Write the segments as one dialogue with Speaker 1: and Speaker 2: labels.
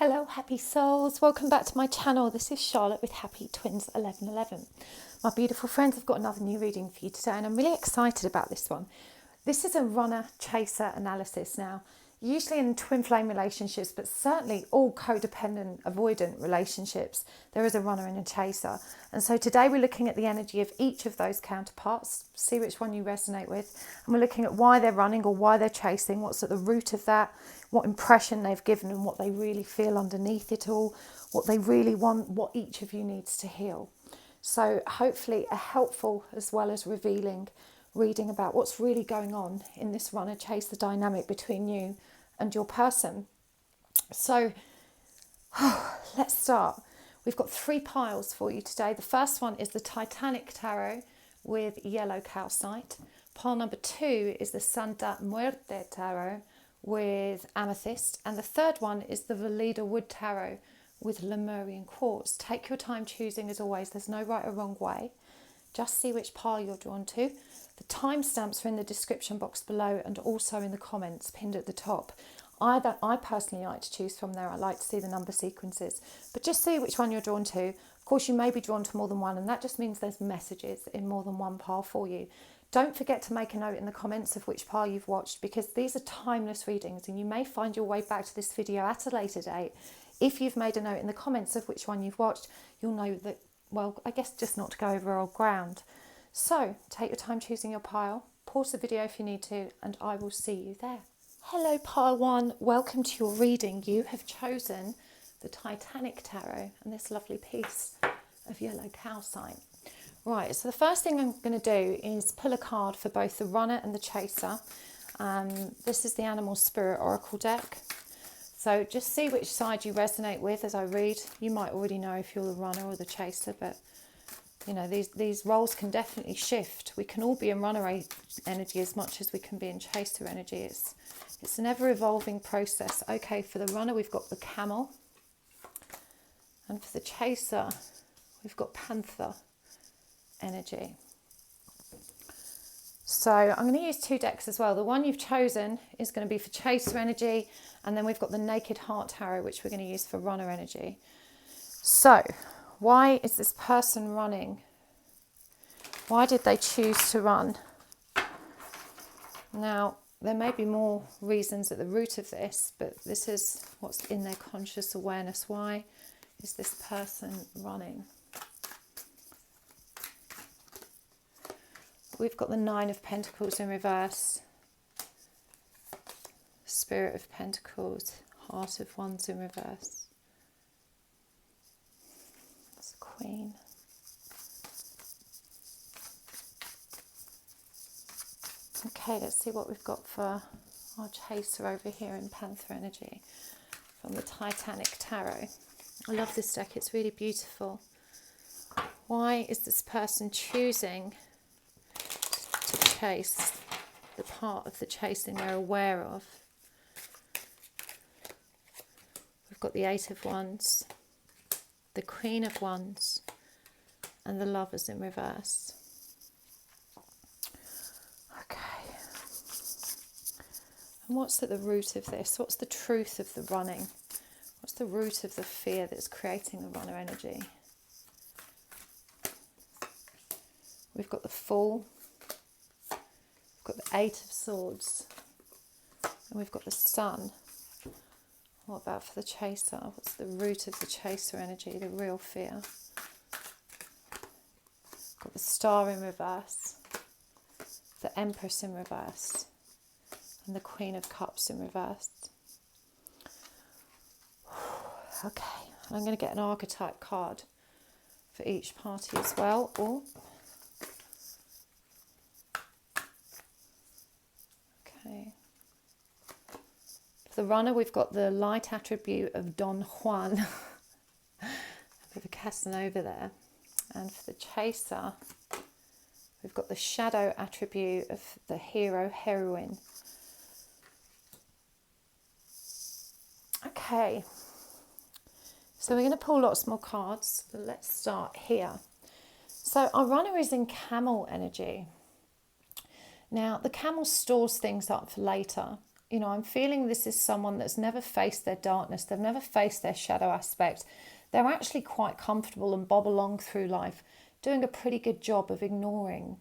Speaker 1: Hello happy souls, welcome back to my channel. This is Charlotte with Happy Twins 1111. My beautiful friends, I've got another new reading for you today and I'm really excited about this one. This is a runner chaser analysis. Now usually in twin flame relationships, but certainly all codependent avoidant relationships, there is a runner and a chaser. And so today we're looking at the energy of each of those counterparts, see which one you resonate with, and we're looking at why they're running or why they're chasing, what's at the root of that, what impression they've given and what they really feel underneath it all, what they really want, what each of you needs to heal. So hopefully a helpful as well as revealing reading about what's really going on in this runner chaser dynamic between you and your person. So let's start. We've got 3 piles for you today. The first one is the Titanic tarot with yellow calcite. Pile number 2 is the Santa Muerte tarot with amethyst, and the third one is the Valeda wood tarot with Lemurian quartz. Take your time choosing, as always. There's no right or wrong way. Just see which pile you're drawn to. The timestamps are in the description box below and also in the comments pinned at the top. I personally like to choose from there. I like to see the number sequences, but just see which one you're drawn to. Of course, you may be drawn to more than one, and that just means there's messages in more than one pile for you. Don't forget to make a note in the comments of which pile you've watched, because these are timeless readings and you may find your way back to this video at a later date. If you've made a note in the comments of which one you've watched, you'll know that, well, I guess just not to go over old ground. So take your time choosing your pile, pause the video if you need to, and I will see you there. Hello pile 1, welcome to your reading. You have chosen the Titanic tarot and this lovely piece of yellow calcite. Right, so the first thing I'm going to do is pull a card for both the runner and the chaser. This is the Animal Spirit Oracle deck. So just see which side you resonate with as I read. You might already know if you're the runner or the chaser, but you know, these roles can definitely shift. We can all be in runner energy as much as we can be in chaser energy. It's an ever-evolving process. Okay, for the runner, we've got the camel. And for the chaser, we've got panther energy. So I'm going to use 2 decks as well. The one you've chosen is going to be for chaser energy, and then we've got the Naked Heart tarot, which we're going to use for runner energy. So why is this person running? Why did they choose to run? Now, there may be more reasons at the root of this, but this is what's in their conscious awareness. Why is this person running? We've got the 9 of Pentacles in reverse, Spirit of Pentacles, Heart of Wands in reverse. That's the Queen. Okay, let's see what we've got for our chaser over here in Panther energy from the Titanic tarot. I love this deck, it's really beautiful. Why is this person choosing to chase the part of the chasing they're aware of? We've got the 8 of Wands, the Queen of Wands, and the Lovers in reverse. Okay. And what's at the root of this? What's the truth of the running? What's the root of the fear that's creating the runner energy? We've got the Fool. We've got the 8 of Swords. And we've got the Sun. What about for the chaser? What's the root of the chaser energy, the real fear? Got the Star in reverse, the Empress in reverse, and the Queen of Cups in reverse. Okay, and I'm going to get an archetype card for each party as well. Okay. For the runner, we've got the light attribute of Don Juan, with a Casanova there. And for the chaser, we've got the shadow attribute of the hero, heroine. Okay, so we're going to pull lots more cards, but let's start here. So our runner is in camel energy. Now, the camel stores things up for later. I'm feeling this is someone that's never faced their darkness. They've never faced their shadow aspect. They're actually quite comfortable and bob along through life, doing a pretty good job of ignoring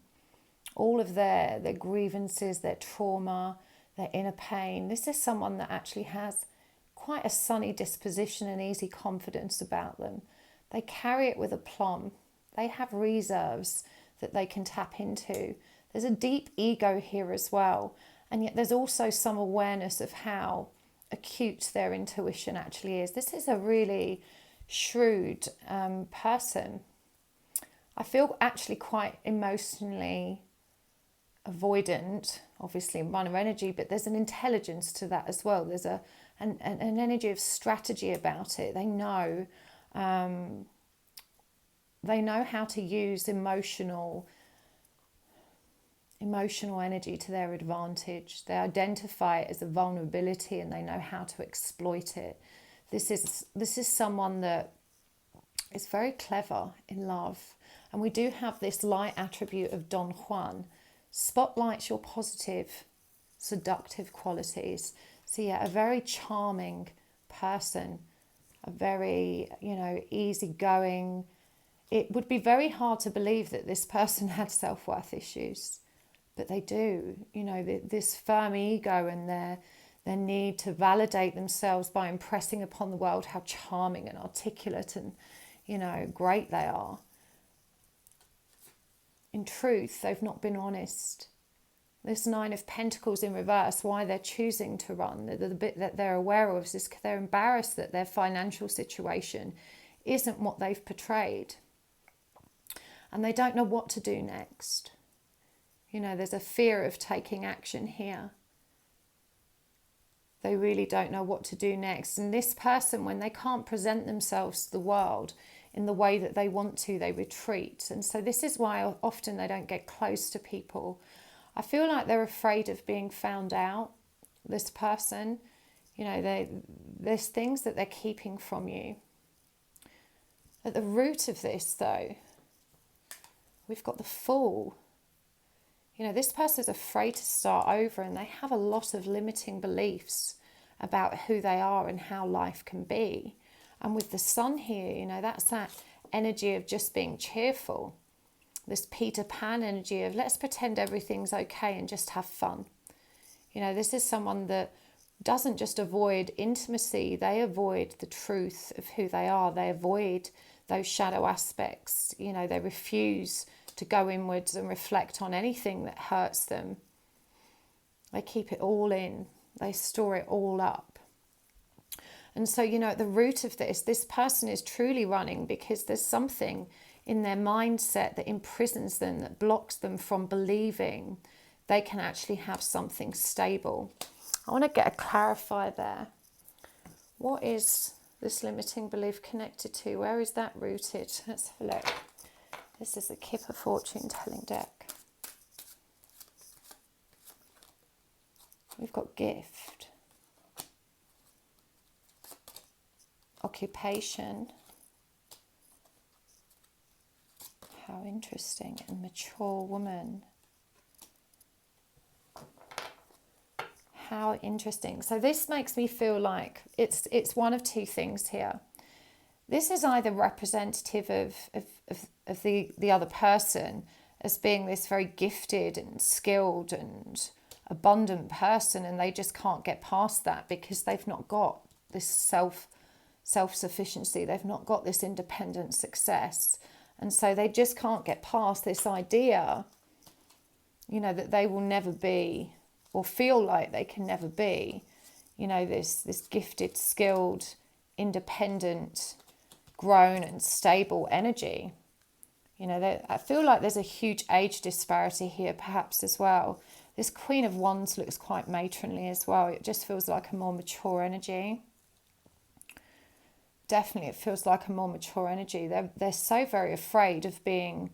Speaker 1: all of their grievances, their trauma, their inner pain. This is someone that actually has quite a sunny disposition and easy confidence about them. They carry it with aplomb. They have reserves that they can tap into. There's a deep ego here as well. And yet there's also some awareness of how acute their intuition actually is. This is a really shrewd person. I feel actually quite emotionally avoidant, obviously in runner energy, but there's an intelligence to that as well. There's an energy of strategy about it. They know how to use emotional energy to their advantage. They identify it as a vulnerability and they know how to exploit it. This is someone that is very clever in love. And we do have this light attribute of Don Juan. Spotlights your positive, seductive qualities. So yeah, a very charming person, a very, easygoing. It would be very hard to believe that this person had self-worth issues, but they do. This firm ego and their need to validate themselves by impressing upon the world how charming and articulate and, great they are. In truth, they've not been honest. This Nine of Pentacles in reverse, why they're choosing to run, the bit that they're aware of is they're embarrassed that their financial situation isn't what they've portrayed. And they don't know what to do next. There's a fear of taking action here. They really don't know what to do next. And this person, when they can't present themselves to the world in the way that they want to, they retreat. And so this is why often they don't get close to people. I feel like they're afraid of being found out, this person. There's things that they're keeping from you. At the root of this, though, we've got the Fool. This person is afraid to start over and they have a lot of limiting beliefs about who they are and how life can be. And with the Sun here, that's that energy of just being cheerful. This Peter Pan energy of let's pretend everything's okay and just have fun. This is someone that doesn't just avoid intimacy, they avoid the truth of who they are. They avoid those shadow aspects. They refuse to go inwards and reflect on anything that hurts them. They keep it all in. They store it all up. And so, at the root of this person is truly running because there's something in their mindset that imprisons them, that blocks them from believing they can actually have something stable. I want to get a clarifier there. What is this limiting belief connected to? Where is that rooted? Let's have a look. This is the Kipper fortune telling deck. We've got gift, occupation. How interesting. And mature woman. How interesting. So this makes me feel like it's one of two things here. This is either representative of the other person as being this very gifted and skilled and abundant person, and they just can't get past that because they've not got this self-sufficiency. They've not got this independent success. And so they just can't get past this idea, that they will never be, or feel like they can never be, this gifted, skilled, independent, grown and stable energy. I feel like there's a huge age disparity here perhaps as well. This Queen of Wands looks quite matronly as well. It just feels like a more mature energy. Definitely it feels like a more mature energy. They're so very afraid of being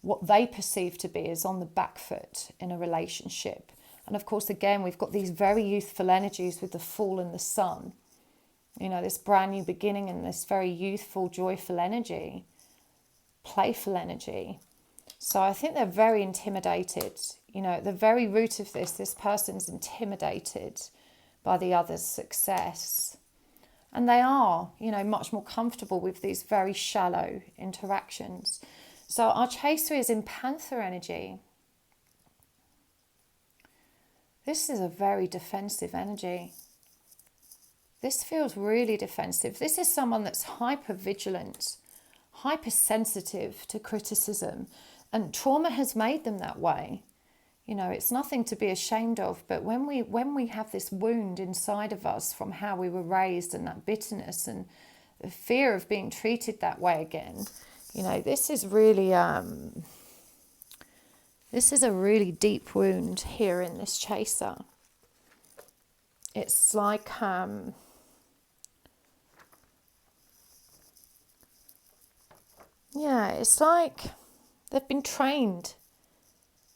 Speaker 1: what they perceive to be as on the back foot in a relationship. And of course, again, we've got these very youthful energies with the Fool and the Sun. This brand new beginning and this very youthful, joyful energy, playful energy. So I think they're very intimidated. At the very root of this person's intimidated. by the other's success. And they are, much more comfortable with these very shallow interactions. So our chaser is in Panther energy. This is a very defensive energy. This feels really defensive. This is someone that's hyper vigilant, hypersensitive to criticism, and trauma has made them that way. It's nothing to be ashamed of, but when we have this wound inside of us from how we were raised, and that bitterness and the fear of being treated that way again, this is really this is a really deep wound here in this chaser. It's like it's like they've been trained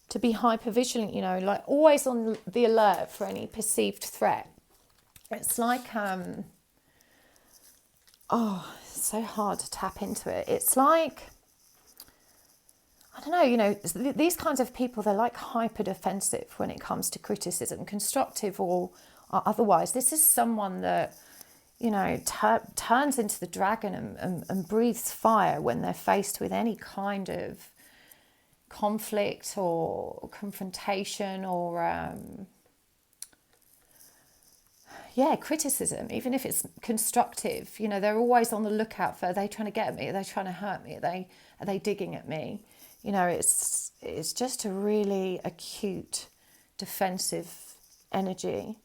Speaker 1: to be hypervigilant, like always on the alert for any perceived threat. It's like, it's so hard to tap into it. It's like, I don't know, these kinds of people, they're like hyper defensive when it comes to criticism, constructive or otherwise. This is someone that, turns into the dragon and breathes fire when they're faced with any kind of conflict or confrontation or criticism, even if it's constructive. They're always on the lookout for, are they trying to get at me, are they trying to hurt me, are they digging at me? It's just a really acute defensive energy.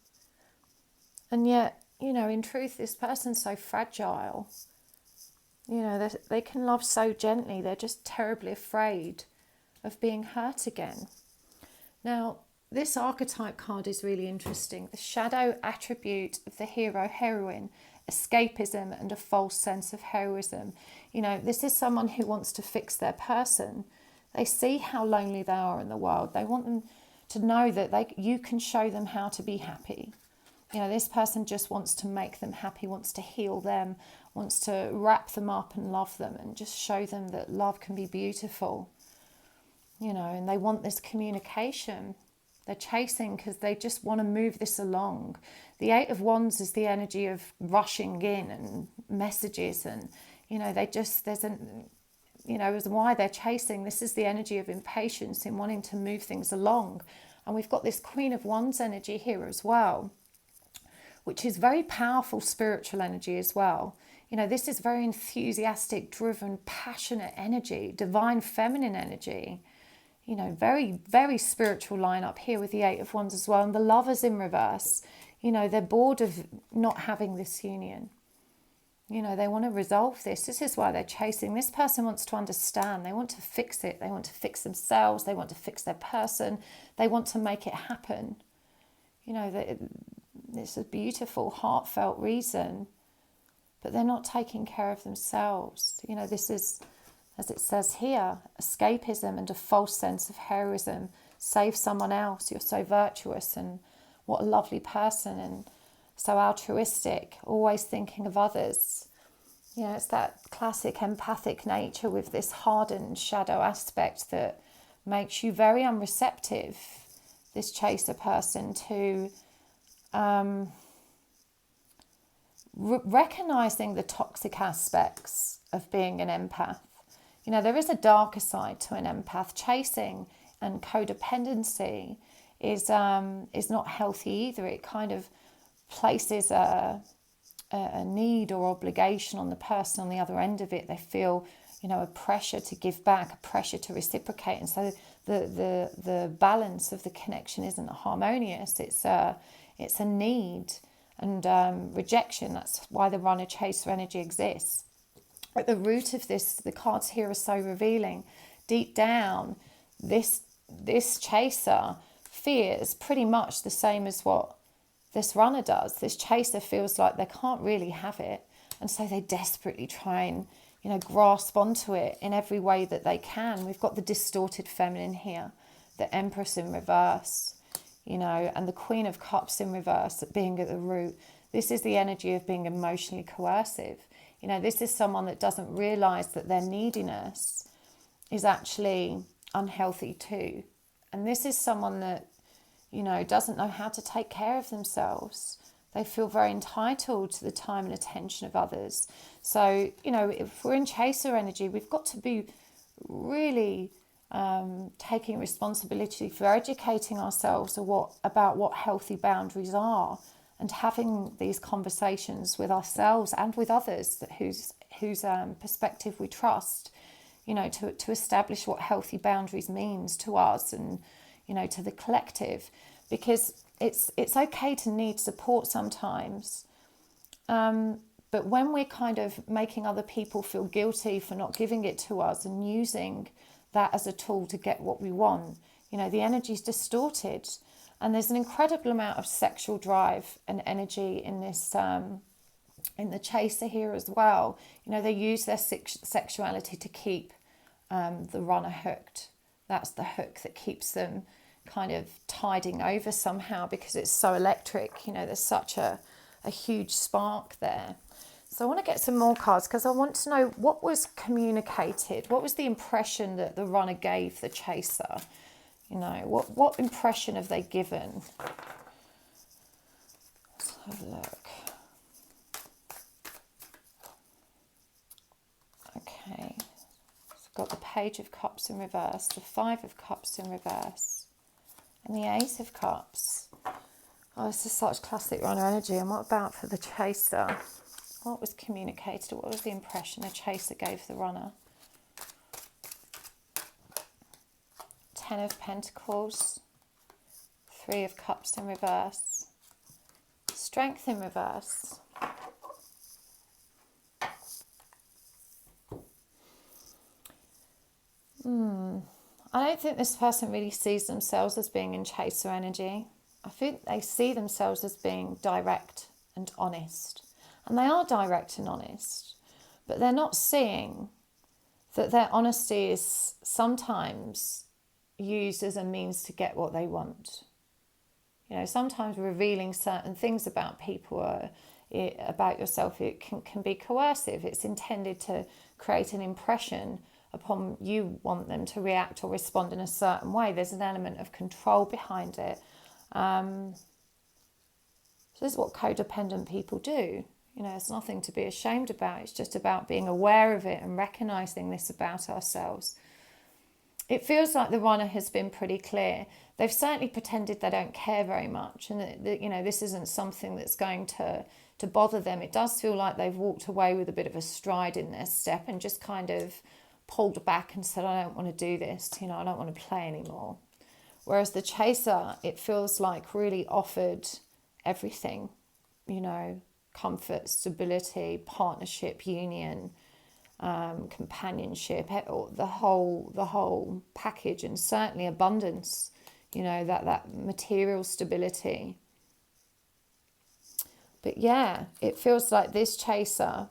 Speaker 1: And yet, in truth, this person's so fragile. They can love so gently, they're just terribly afraid of being hurt again. Now, this archetype card is really interesting. The shadow attribute of the hero-heroine, escapism and a false sense of heroism. This is someone who wants to fix their person. They see how lonely they are in the world. They want them to know that you can show them how to be happy. This person just wants to make them happy, wants to heal them, wants to wrap them up and love them and just show them that love can be beautiful. And they want this communication. They're chasing because they just want to move this along. The Eight of Wands is the energy of rushing in and messages, and is why they're chasing. This is the energy of impatience in wanting to move things along. And we've got this Queen of Wands energy here as well, which is very powerful spiritual energy as well. This is very enthusiastic, driven, passionate energy, divine feminine energy. Very, very spiritual lineup here with the Eight of Wands as well. And the Lovers in reverse, they're bored of not having this union. They want to resolve this. This is why they're chasing. This person wants to understand. They want to fix it. They want to fix themselves. They want to fix their person. They want to make it happen. It's a beautiful, heartfelt reason. But they're not taking care of themselves. This is, as it says here, escapism and a false sense of heroism. Save someone else. You're so virtuous and what a lovely person and so altruistic, always thinking of others. It's that classic empathic nature with this hardened shadow aspect that makes you very unreceptive, this chaser person, to recognizing the toxic aspects of being an empath. There is a darker side to an empath. Chasing and codependency is not healthy either. It kind of places a need or obligation on the person on the other end of it. They feel, a pressure to give back, a pressure to reciprocate, and so the balance of the connection isn't harmonious. It's a need and rejection. That's why the runner chaser energy exists. At the root of this, the cards here are so revealing. Deep down, this chaser fears pretty much the same as what this runner does. This chaser feels like they can't really have it, and so they desperately try and grasp onto it in every way that they can. We've got the distorted feminine here, the Empress in reverse, and the Queen of Cups in reverse being at the root. This is the energy of being emotionally coercive. This is someone that doesn't realise that their neediness is actually unhealthy too. And this is someone that, doesn't know how to take care of themselves. They feel very entitled to the time and attention of others. So, you know, if we're in chaser energy, we've got to be really taking responsibility for educating ourselves about what healthy boundaries are, and having these conversations with ourselves and with others whose perspective we trust, you know, to establish what healthy boundaries means to us and, you know, to the collective. Because it's okay to need support sometimes, but when we're kind of making other people feel guilty for not giving it to us and using that as a tool to get what we want, you know, the energy's distorted. And there's an incredible amount of sexual drive and energy in this, in the chaser here as well. You know, they use their sexuality to keep the runner hooked. That's the hook that keeps them kind of tiding over somehow, because it's so electric. You know, there's such a huge spark there. So I want to get some more cards, because I want to know what was communicated. What was the impression that the runner gave the chaser? You know, what impression have they given? Let's have a look. Okay. So I've got the Page of Cups in reverse, the Five of Cups in reverse, and the Ace of Cups. Oh, this is such classic runner energy. And what about for the chaser? What was communicated? What was the impression the chaser gave the runner? Ten of Pentacles, Three of Cups in reverse, Strength in reverse. I don't think this person really sees themselves as being in chaser energy. I think they see themselves as being direct and honest. And they are direct and honest, but they're not seeing that their honesty is sometimes used as a means to get what they want. You know, sometimes revealing certain things about people or about yourself, it can be coercive. It's intended to create an impression upon you want them to react or respond in a certain way. There's an element of control behind it. So this is what codependent people do. You know, it's nothing to be ashamed about. It's just about being aware of it and recognizing this about ourselves. It feels like the runner has been pretty clear. They've certainly pretended they don't care very much, and that, you know, this isn't something that's going to bother them. It does feel like they've walked away with a bit of a stride in their step and just kind of pulled back and said, I don't want to do this, you know, I don't want to play anymore. Whereas the chaser, it feels like really offered everything, you know, comfort, stability, partnership, union, companionship, the whole package, and certainly abundance, you know, that material stability. But yeah, it feels like this chaser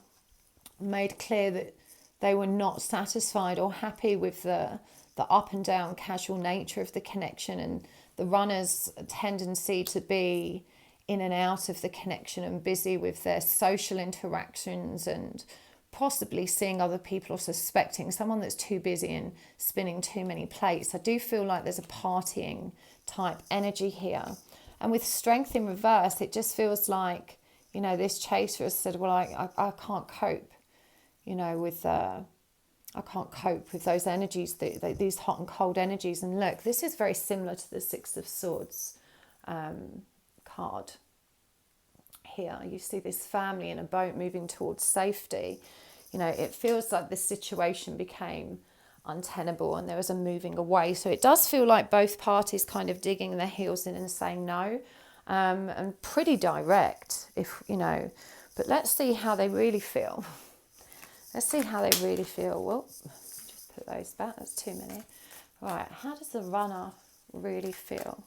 Speaker 1: made clear that they were not satisfied or happy with the up and down casual nature of the connection, and the runner's tendency to be in and out of the connection and busy with their social interactions, and possibly seeing other people or suspecting someone that's too busy and spinning too many plates. I do feel like there's a partying type energy here. And with strength in reverse, it just feels like, you know, this chaser has said, well, I can't cope, you know, with I can't cope with those energies, these hot and cold energies. And look, this is very similar to the Six of Swords card here. You see this family in a boat moving towards safety. You know, it feels like the situation became untenable and there was a moving away. So it does feel like both parties kind of digging their heels in and saying no, and pretty direct, if you know. But let's see how they really feel. Let's see how they really feel. Well, just put those back. That's too many. Right, how does the runner really feel?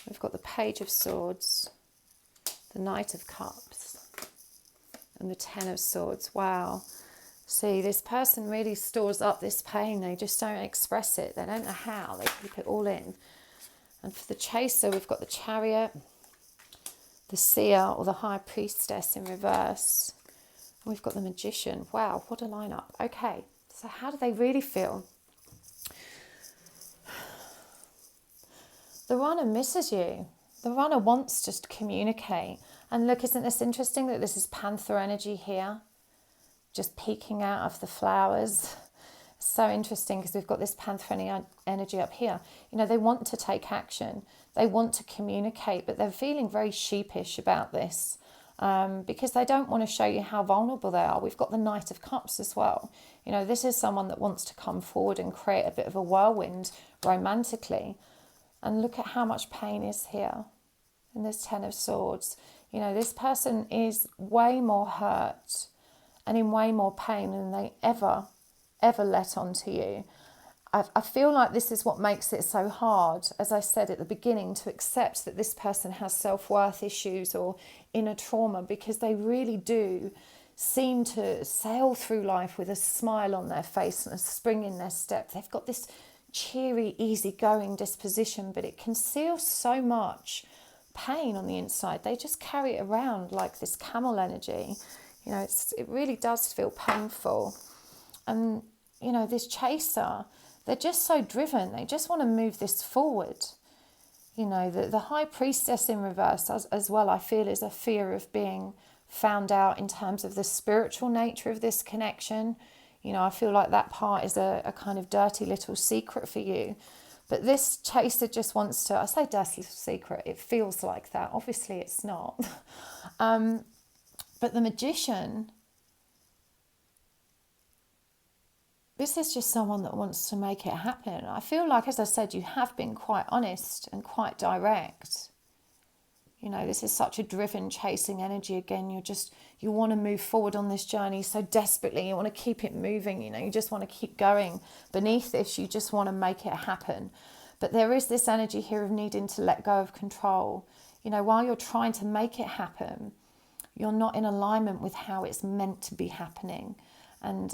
Speaker 1: We've got the Page of Swords, the Knight of Cups, and the Ten of Swords. Wow. See, this person really stores up this pain. They just don't express it. They don't know how. They keep it all in. And for the chaser, we've got the Chariot, the Seer or the High Priestess in reverse. And we've got the Magician. Wow, what a lineup. Okay, so how do they really feel? The runner misses you. The runner wants to communicate. And look, isn't this interesting that this is panther energy here, just peeking out of the flowers? So interesting because we've got this panther energy up here. You know, they want to take action. They want to communicate, but they're feeling very sheepish about this because they don't want to show you how vulnerable they are. We've got the Knight of Cups as well. You know, this is someone that wants to come forward and create a bit of a whirlwind romantically. And look at how much pain is here in this Ten of Swords. You know, this person is way more hurt and in way more pain than they ever let on to you. I feel like this is what makes it so hard, as I said at the beginning, to accept that this person has self-worth issues or inner trauma, because they really do seem to sail through life with a smile on their face and a spring in their step. They've got this cheery, easygoing disposition, but it conceals so much pain on the inside. They just carry it around like this camel energy. You know, it really does feel painful. And, you know, this chaser, they're just so driven. They just want to move this forward. You know, the High Priestess in reverse as well, I feel, is a fear of being found out in terms of the spiritual nature of this connection. You know, I feel like that part is a kind of dirty little secret for you. But this chaser just wants to, I say dirty little secret, it feels like that. Obviously it's not. But the Magician, this is just someone that wants to make it happen. I feel like, as I said, you have been quite honest and quite direct. You know, this is such a driven, chasing energy. Again, you want to move forward on this journey so desperately. You want to keep it moving, you know, you just want to keep going. Beneath this, you just want to make it happen. But there is this energy here of needing to let go of control. You know, while you're trying to make it happen, you're not in alignment with how it's meant to be happening. And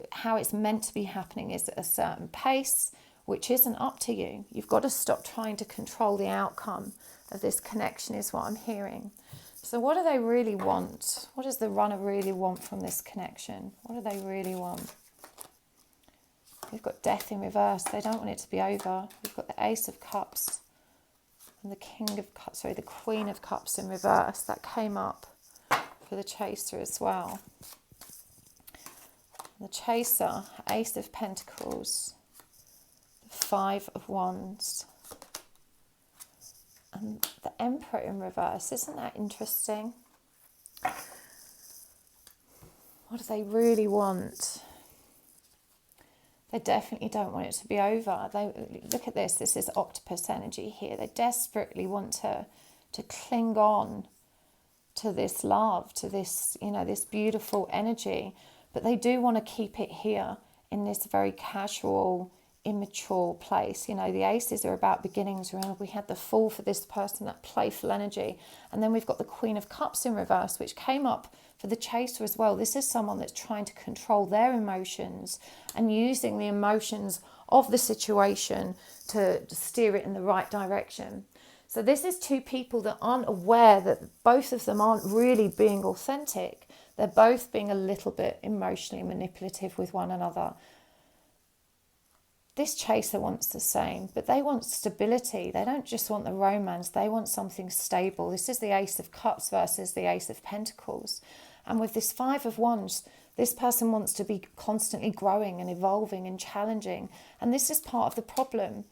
Speaker 1: how it's meant to be happening is at a certain pace, which isn't up to you. You've got to stop trying to control the outcome of this connection, is what I'm hearing. So what do they really want? What does the runner really want from this connection? What do they really want? We've got Death in reverse. They don't want it to be over. We've got the Ace of Cups and the the Queen of Cups in reverse. That came up for the chaser as well. The chaser, Ace of Pentacles, the Five of Wands, and the Emperor in reverse. Isn't that interesting? What do they really want? They definitely don't want it to be over. Look at this. This is octopus energy here. They desperately want to cling on to this love, to this, you know, this beautiful energy. But they do want to keep it here in this very casual, immature place. You know, the aces are about beginnings. Remember, we had the Fool for this person, that playful energy. And then we've got the Queen of Cups in reverse, which came up for the chaser as well. This is someone that's trying to control their emotions and using the emotions of the situation to steer it in the right direction. So this is two people that aren't aware that both of them aren't really being authentic. They're both being a little bit emotionally manipulative with one another. This chaser wants the same, but they want stability. They don't just want the romance. They want something stable. This is the Ace of Cups versus the Ace of Pentacles. And with this Five of Wands, this person wants to be constantly growing and evolving and challenging. And this is part of the problem.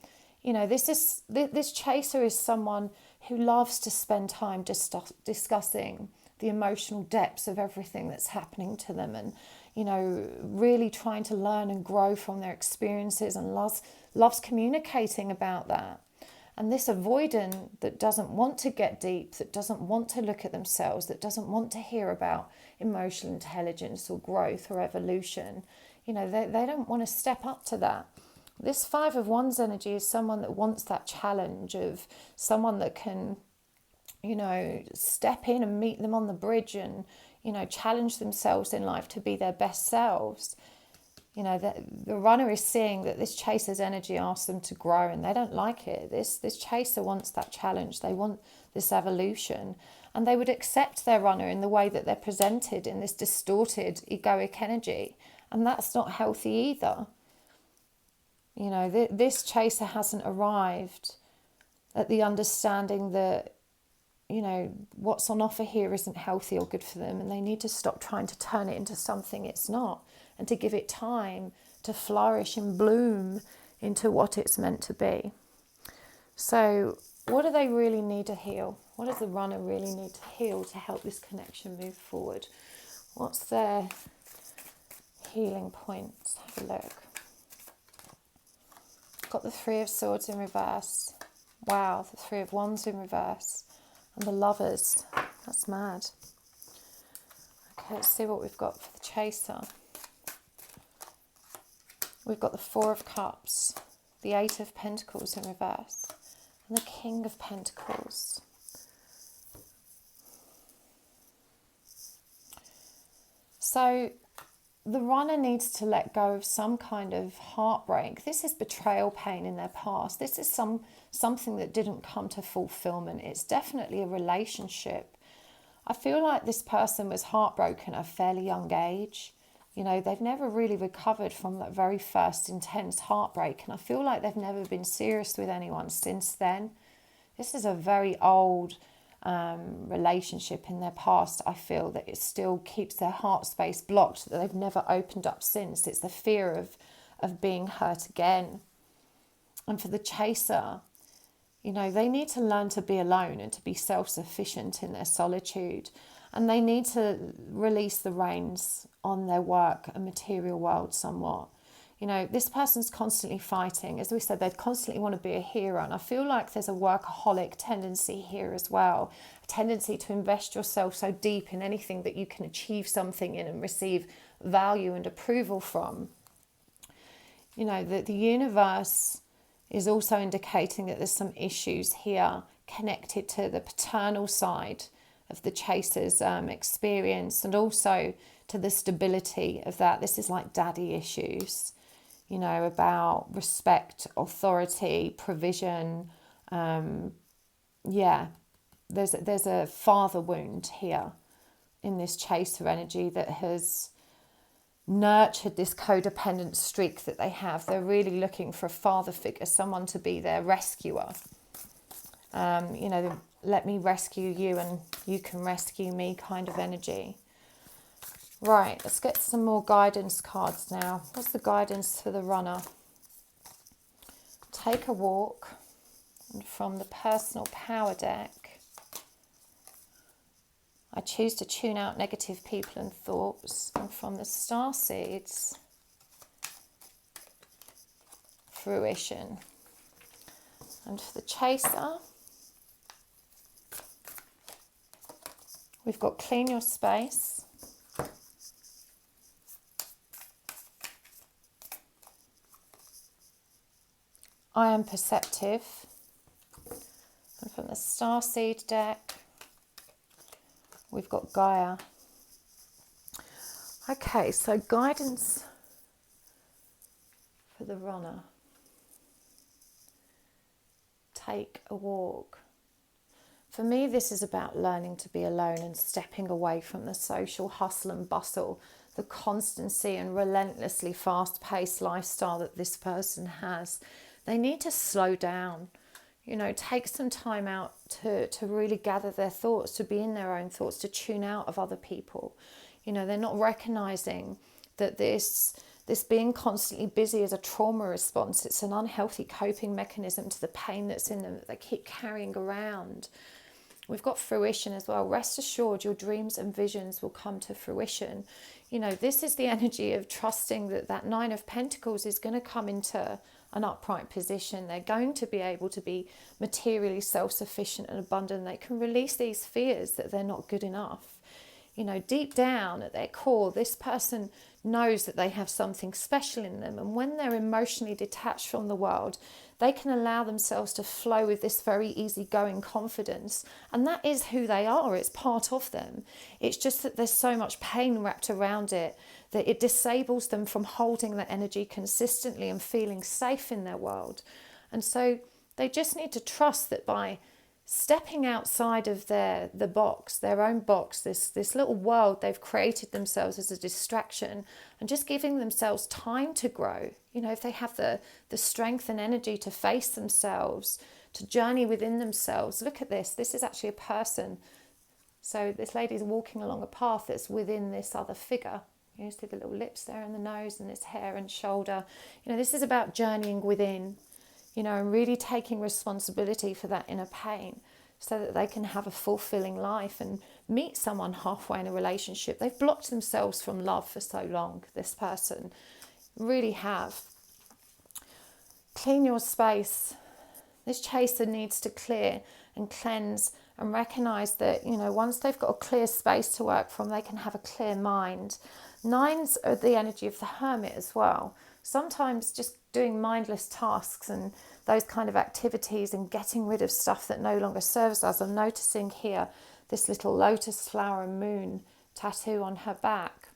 Speaker 1: You know, this chaser is someone who loves to spend time discussing the emotional depths of everything that's happening to them, and, you know, really trying to learn and grow from their experiences, and loves communicating about that. And this avoidant that doesn't want to get deep, that doesn't want to look at themselves, that doesn't want to hear about emotional intelligence or growth or evolution, you know, they don't want to step up to that. This Five of Wands energy is someone that wants that challenge of someone that can, you know, step in and meet them on the bridge and, you know, challenge themselves in life to be their best selves. You know, the runner is seeing that this chaser's energy asks them to grow, and they don't like it. This chaser wants that challenge. They want this evolution, and they would accept their runner in the way that they're presented in this distorted, egoic energy, and that's not healthy either. You know, this chaser hasn't arrived at the understanding that, you know, what's on offer here isn't healthy or good for them, and they need to stop trying to turn it into something it's not, and to give it time to flourish and bloom into what it's meant to be. So what do they really need to heal? What does the runner really need to heal to help this connection move forward? What's their healing points? Have a look. Got the Three of Swords in reverse. Wow, the Three of Wands in reverse. And the Lovers. That's mad. Okay, let's see what we've got for the Chaser. We've got the Four of Cups, the Eight of Pentacles in reverse, and the King of Pentacles. So the runner needs to let go of some kind of heartbreak. This is betrayal pain in their past. This is something that didn't come to fulfillment. It's definitely a relationship. I feel like this person was heartbroken at a fairly young age. You know, they've never really recovered from that very first intense heartbreak. And I feel like they've never been serious with anyone since then. This is a very old relationship in their past. I feel that it still keeps their heart space blocked, that they've never opened up since. It's the fear of being hurt again. And for the Chaser, you know, they need to learn to be alone and to be self-sufficient in their solitude. And they need to release the reins on their work and material world somewhat. You know, this person's constantly fighting. As we said, they constantly want to be a hero. And I feel like there's a workaholic tendency here as well. A tendency to invest yourself so deep in anything that you can achieve something in and receive value and approval from. You know, the universe is also indicating that there's some issues here connected to the paternal side of the Chaser's experience, and also to the stability of that. This is like daddy issues, you know, about respect, authority, provision. Yeah, there's a father wound here in this Chaser energy that has nurtured this codependent streak that they have. They're really looking for a father figure, someone to be their rescuer. You know, let me rescue you and you can rescue me kind of energy. Right, let's get some more guidance cards now. What's the guidance for the runner? Take a walk. And from the personal power deck, I choose to tune out negative people and thoughts. And from the star seeds, fruition. And for the Chaser, we've got clean your space. I am perceptive. And from the starseed deck, we've got Gaia. Okay, so guidance for the runner. Take a walk. For me, this is about learning to be alone and stepping away from the social hustle and bustle, the constancy and relentlessly fast-paced lifestyle that this person has. They need to slow down, you know, take some time out to really gather their thoughts, to be in their own thoughts, to tune out of other people. You know, they're not recognizing that this being constantly busy is a trauma response. It's an unhealthy coping mechanism to the pain that's in them that they keep carrying around. We've got fruition as well. Rest assured, your dreams and visions will come to fruition. You know, this is the energy of trusting that Nine of Pentacles is going to come into an upright position. They're going to be able to be materially self-sufficient and abundant. They can release these fears that they're not good enough. You know, deep down at their core, this person knows that they have something special in them. And when they're emotionally detached from the world, they can allow themselves to flow with this very easygoing confidence. And that is who they are. It's part of them. It's just that there's so much pain wrapped around it that it disables them from holding that energy consistently and feeling safe in their world. And so they just need to trust that by stepping outside of their own box, this little world they've created themselves as a distraction, and just giving themselves time to grow. You know, if they have the strength and energy to face themselves, to journey within themselves. Look at this. This is actually a person. So this lady's walking along a path that's within this other figure. You see the little lips there and the nose and this hair and shoulder. You know, this is about journeying within, you know, and really taking responsibility for that inner pain so that they can have a fulfilling life and meet someone halfway in a relationship. They've blocked themselves from love for so long, this person. Really have. Clean your space. This chaser needs to clear and cleanse and recognize that, you know, once they've got a clear space to work from, they can have a clear mind. Nines are the energy of the hermit as well. Sometimes just doing mindless tasks and those kind of activities and getting rid of stuff that no longer serves us. I'm noticing here this little lotus flower and moon tattoo on her back,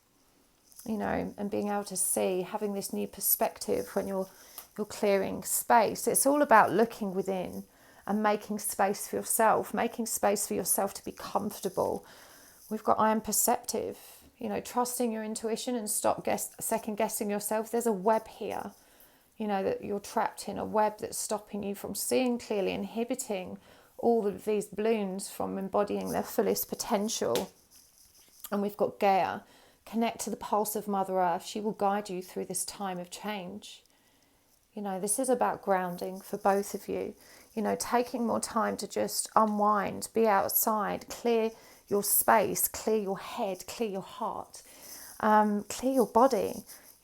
Speaker 1: you know, and being able to see, having this new perspective when you're clearing space. It's all about looking within and making space for yourself to be comfortable. We've got I am perceptive, you know, trusting your intuition and stop second guessing yourself. There's a web here, you know, that you're trapped in, a web that's stopping you from seeing clearly, inhibiting all of these blooms from embodying their fullest potential. And we've got Gaia. Connect to the pulse of Mother Earth. She will guide you through this time of change. You know, this is about grounding for both of you. You know, taking more time to just unwind, be outside, clear your space, clear your head, clear your heart, clear your body.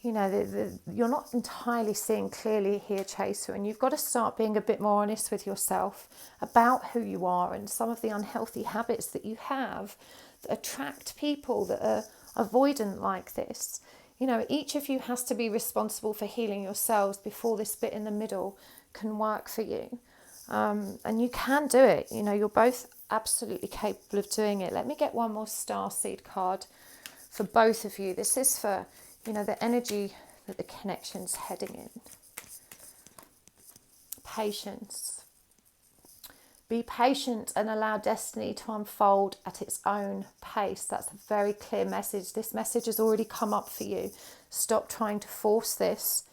Speaker 1: You know, you're not entirely seeing clearly here, Chaser, and you've got to start being a bit more honest with yourself about who you are and some of the unhealthy habits that you have that attract people that are avoidant like this. You know, each of you has to be responsible for healing yourselves before this bit in the middle can work for you. And you can do it. You know, you're both absolutely capable of doing it. Let me get one more starseed card for both of you. This is for, you know, the energy that the connection's heading in. Patience. Be patient and allow destiny to unfold at its own pace. That's a very clear message. This message has already come up for you. Stop trying to force this.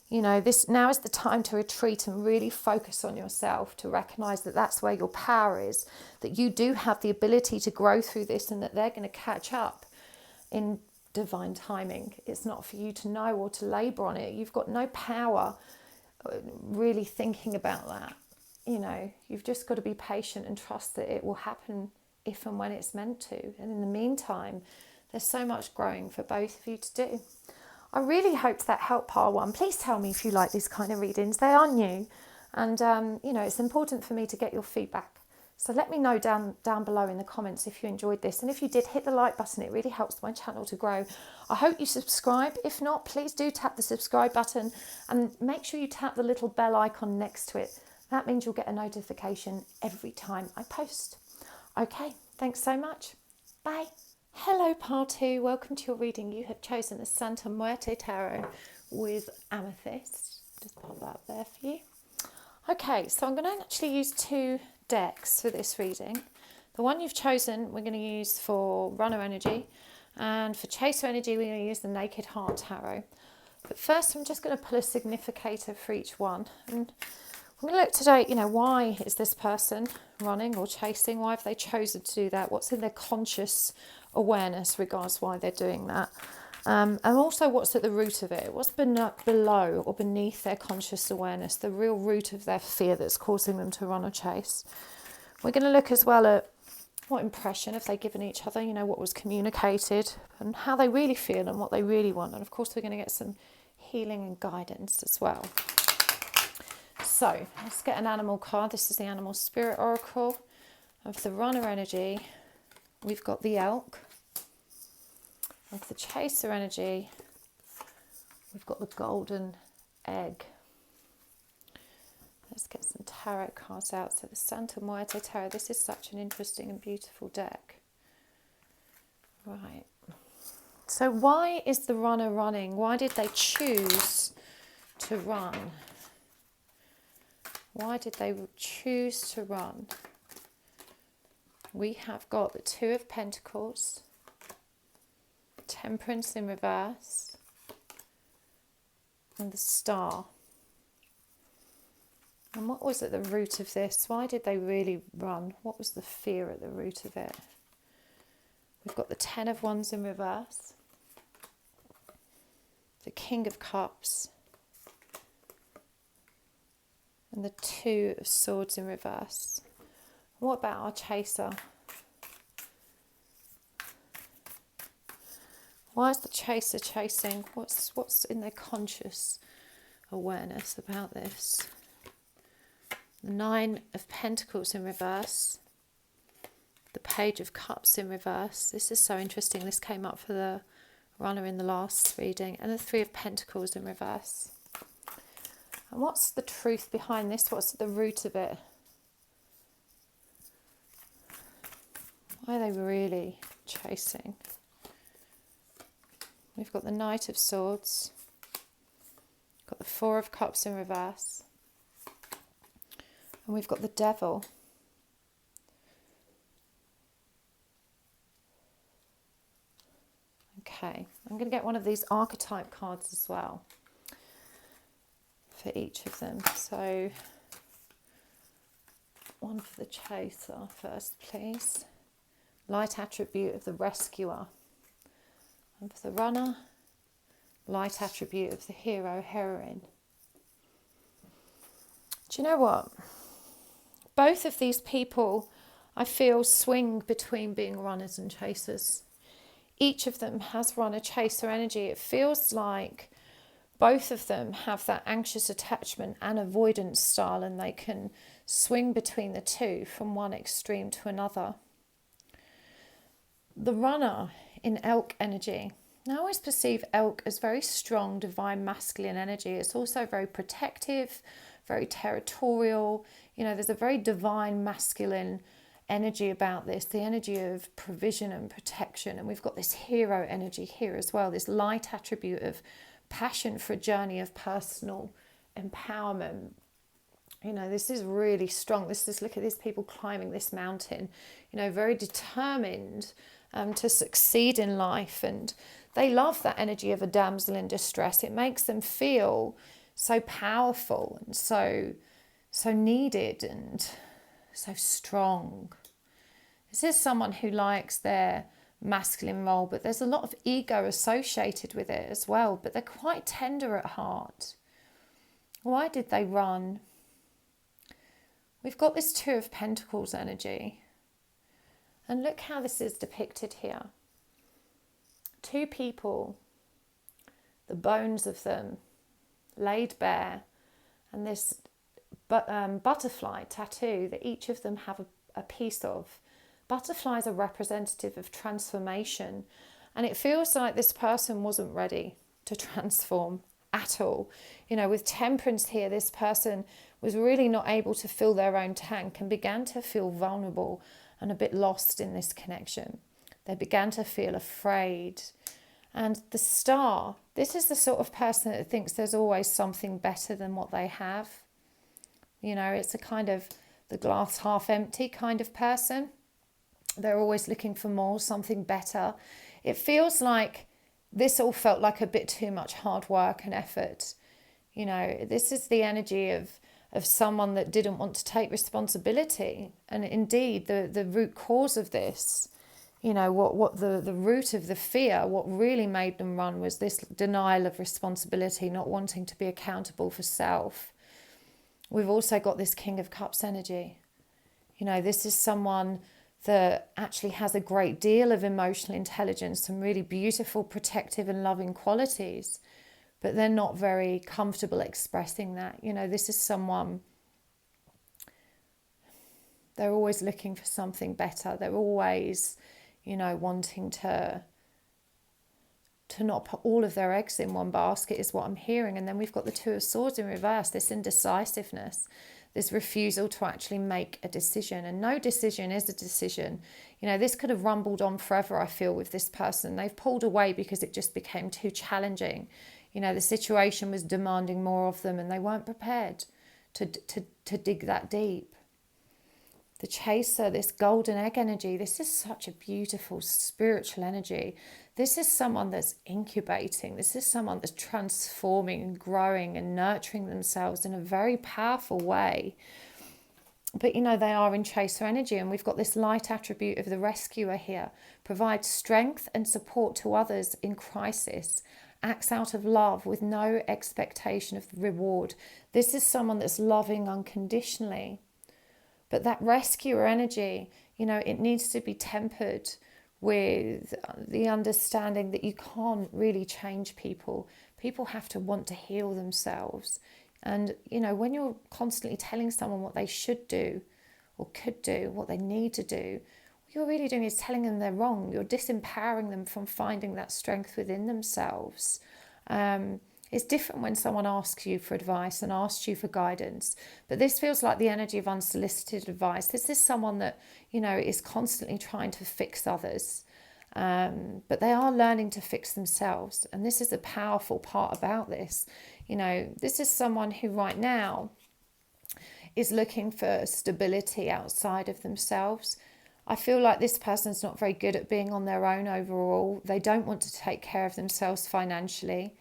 Speaker 1: You know, this now is the time to retreat and really focus on yourself, to recognize that that's where your power is, that you do have the ability to grow through this and that they're going to catch up in divine timing. It's not for you to know or to labor on it. You've got no power really thinking about that. You know, you've just got to be patient and trust that it will happen if and when it's meant to. And in the meantime, there's so much growing for both of you to do. I really hope that helped pile one. Please tell me if you like these kind of readings. They are new. And, you know, it's important for me to get your feedback. So let me know down below in the comments if you enjoyed this. And if you did, hit the like button. It really helps my channel to grow. I hope you subscribe. If not, please do tap the subscribe button and make sure you tap the little bell icon next to it. That means you'll get a notification every time I post. Okay, thanks so much. Bye. Hello, part 2. Welcome to your reading. You have chosen the Santa Muerte Tarot with Amethyst. Just pop that up there for you. Okay, so I'm going to actually use 2 decks for this reading. The one you've chosen we're going to use for Runner Energy, and for Chaser Energy we're going to use the Naked Heart Tarot. But first I'm just going to pull a significator for each one. And I'm going to look today, you know, why is this person running or chasing? Why have they chosen to do that? What's in their conscious awareness regards why they're doing that? And also what's at the root of it? What's below or beneath their conscious awareness? The real root of their fear that's causing them to run or chase. We're going to look as well at what impression have they given each other, you know, what was communicated and how they really feel and what they really want. And of course we're going to get some healing and guidance as well. So let's get an animal card. This is the Animal Spirit Oracle. Of the Runner Energy, we've got the elk. Of the Chaser Energy, we've got the golden egg. Let's get some tarot cards out. So the Santa Muerte Tarot. This is such an interesting and beautiful deck. Right. So why is the runner running? Why did they choose to run? Why did they choose to run? We have got the 2 of Pentacles, Temperance in reverse, and the Star. And what was at the root of this? Why did they really run? What was the fear at the root of it? We've got the Ten of Wands in reverse, the King of Cups, and the Two of Swords in reverse. What about our chaser? Why is the chaser chasing? What's in their conscious awareness about this? The Nine of Pentacles in reverse, the Page of Cups in reverse. This is so interesting. This came up for the runner in the last reading. And the Three of Pentacles in reverse. And what's the truth behind this? What's at the root of it? Why are they really chasing? We've got the Knight of Swords, got the Four of Cups in reverse, and we've got the Devil. Okay, I'm going to get one of these archetype cards as well for each of them. So, one for the chaser first, please. Light attribute of the rescuer. And for the runner, light attribute of the hero, heroine. Do you know what? Both of these people, I feel, swing between being runners and chasers. Each of them has runner-chaser energy. It feels like both of them have that anxious attachment and avoidance style, and they can swing between the two from one extreme to another. The runner in elk energy. I always perceive elk as very strong, divine, masculine energy. It's also very protective, very territorial. You know, there's a very divine, masculine energy about this, the energy of provision and protection. And we've got this hero energy here as well, this light attribute of passion for a journey of personal empowerment. You know, this is really strong. This is, look at these people climbing this mountain, you know, very determined to succeed in life. And they love that energy of a damsel in distress. It makes them feel so powerful and so needed and so strong. This is someone who likes their masculine role, but there's a lot of ego associated with it as well. But they're quite tender at heart. Why did they run? We've got this Two of Pentacles energy. And look how this is depicted here. Two people, the bones of them laid bare, and this butterfly tattoo that each of them have a piece of. Butterflies are representative of transformation, and it feels like this person wasn't ready to transform at all. You know, with Temperance here, this person was really not able to fill their own tank and began to feel vulnerable and a bit lost in this connection. They began to feel afraid. And the Star, this is the sort of person that thinks there's always something better than what they have. You know, it's a kind of the glass half empty kind of person. They're always looking for more, something better. It feels like this all felt like a bit too much hard work and effort. You know, this is the energy of someone that didn't want to take responsibility. And indeed, the root cause of this, you know, what the root of the fear, what really made them run was this denial of responsibility, not wanting to be accountable for self. We've also got this King of Cups energy. You know, this is someone that actually has a great deal of emotional intelligence, some really beautiful, protective and loving qualities, but they're not very comfortable expressing that. You know, this is someone, they're always looking for something better. They're always, you know, wanting to not put all of their eggs in one basket is what I'm hearing. And then we've got the Two of Swords in reverse, this indecisiveness, this refusal to actually make a decision. And no decision is a decision. You know, this could have rumbled on forever, I feel, with this person. They've pulled away because it just became too challenging. You know, the situation was demanding more of them and they weren't prepared to dig that deep. The chaser, this golden egg energy, this is such a beautiful spiritual energy. This is someone that's incubating. This is someone that's transforming and growing and nurturing themselves in a very powerful way. But, you know, they are in chaser energy, and we've got this light attribute of the rescuer here. Provides strength and support to others in crisis. Acts out of love with no expectation of reward. This is someone that's loving unconditionally. But that rescuer energy, you know, it needs to be tempered with the understanding that you can't really change people. People have to want to heal themselves. And, you know, when you're constantly telling someone what they should do or could do, what they need to do, what you're really doing is telling them they're wrong. You're disempowering them from finding that strength within themselves. It's different when someone asks you for advice and asks you for guidance. But this feels like the energy of unsolicited advice. This is someone that, you know, is constantly trying to fix others. But they are learning to fix themselves. And this is a powerful part about this. You know, this is someone who right now is looking for stability outside of themselves. I feel like this person's not very good at being on their own overall. They don't want to take care of themselves financially.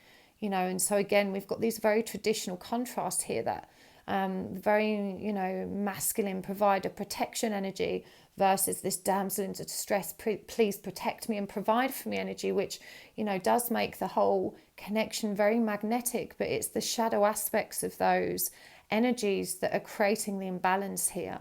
Speaker 1: You know, and so again, we've got these very traditional contrast here that very, you know, masculine provider protection energy versus this damsel in distress, please protect me and provide for me energy, which, you know, does make the whole connection very magnetic, but it's the shadow aspects of those energies that are creating the imbalance here.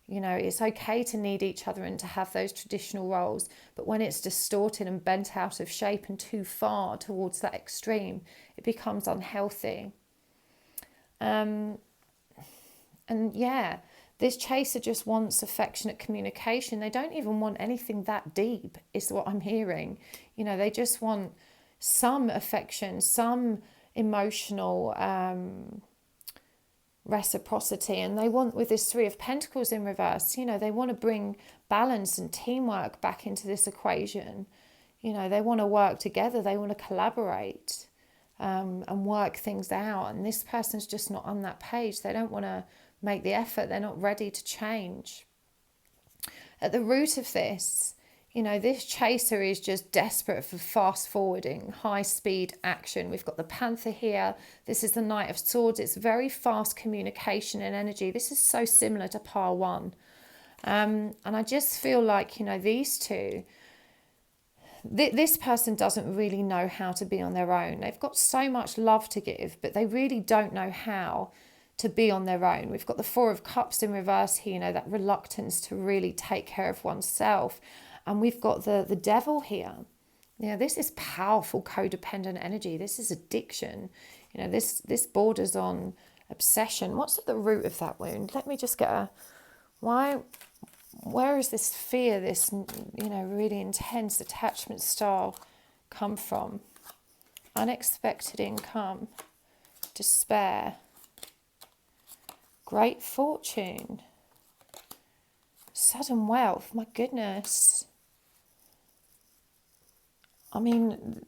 Speaker 1: You know, it's okay to need each other and to have those traditional roles, but when it's distorted and bent out of shape and too far towards that extreme, it becomes unhealthy. And yeah, this chaser just wants affectionate communication. They don't even want anything that deep, is what I'm hearing. You know, they just want some affection, some emotional reciprocity, and they want, with this Three of Pentacles in reverse, you know, they want to bring balance and teamwork back into this equation. You know, they want to work together, they want to collaborate and work things out, and this person's just not on that page. They don't want to make the effort, they're not ready to change. At the root of this, you know, this chaser is just desperate for fast forwarding, high speed action. We've got the Panther here. This is the Knight of Swords. It's very fast communication and energy. This is so similar to Pile 1. And I just feel like, you know, these two, this person doesn't really know how to be on their own. They've got so much love to give, but they really don't know how to be on their own. We've got the Four of Cups in reverse here, you know, that reluctance to really take care of oneself. And we've got the Devil here. You know, this is powerful codependent energy. This is addiction. You know, this borders on obsession. What's at the root of that wound? Let me just get where is this fear, this, you know, really intense attachment style come from? Unexpected income, despair, great fortune, sudden wealth. My goodness. I mean,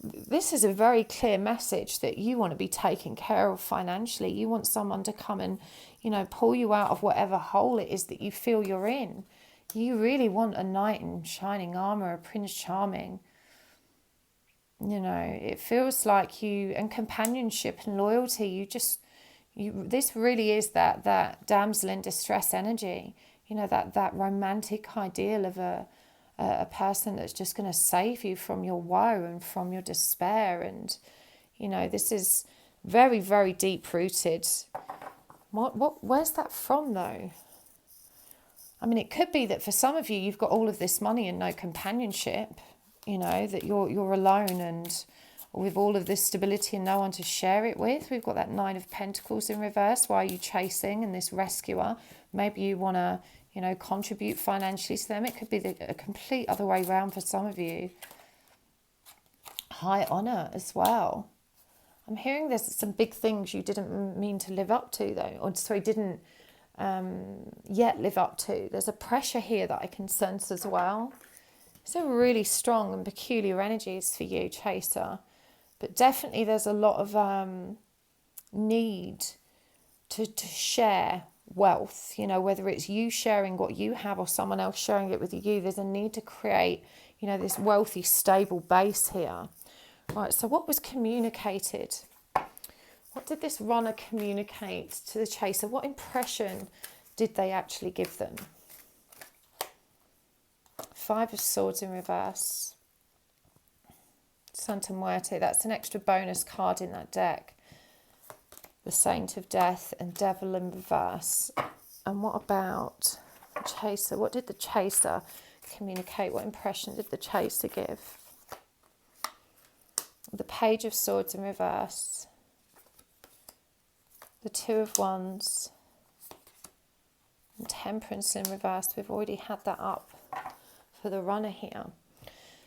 Speaker 1: this is a very clear message that you want to be taken care of financially. You want someone to come and, you know, pull you out of whatever hole it is that you feel you're in. You really want a knight in shining armor, a Prince Charming. You know, it feels like you, and companionship and loyalty, this really is that damsel in distress energy. You know, that romantic ideal of a person that's just going to save you from your woe and from your despair. And, you know, this is very, very deep rooted. Where's that from though? I mean, it could be that for some of you, you've got all of this money and no companionship, you know, that you're alone and with all of this stability and no one to share it with. We've got that Nine of Pentacles in reverse. Why are you chasing? And this rescuer, maybe you want to, you know, contribute financially to them. It could be a complete other way around for some of you. High honor as well. I'm hearing there's some big things you didn't mean to live up to though, or sorry, didn't yet live up to. There's a pressure here that I can sense as well. It's a really strong and peculiar energies for you, chaser. But definitely there's a lot of need to share wealth, you know, whether it's you sharing what you have or someone else sharing it with you. There's a need to create, you know, this wealthy, stable base here. Right, so what was communicated? What did this runner communicate to the chaser? What impression did they actually give them? Five of Swords in reverse. Santa Muerte, that's an extra bonus card in that deck. The Saint of Death and Devil in reverse. And what about the chaser? What did the chaser communicate? What impression did the chaser give? The Page of Swords in reverse. The Two of Wands. And Temperance in reverse. We've already had that up for the runner here.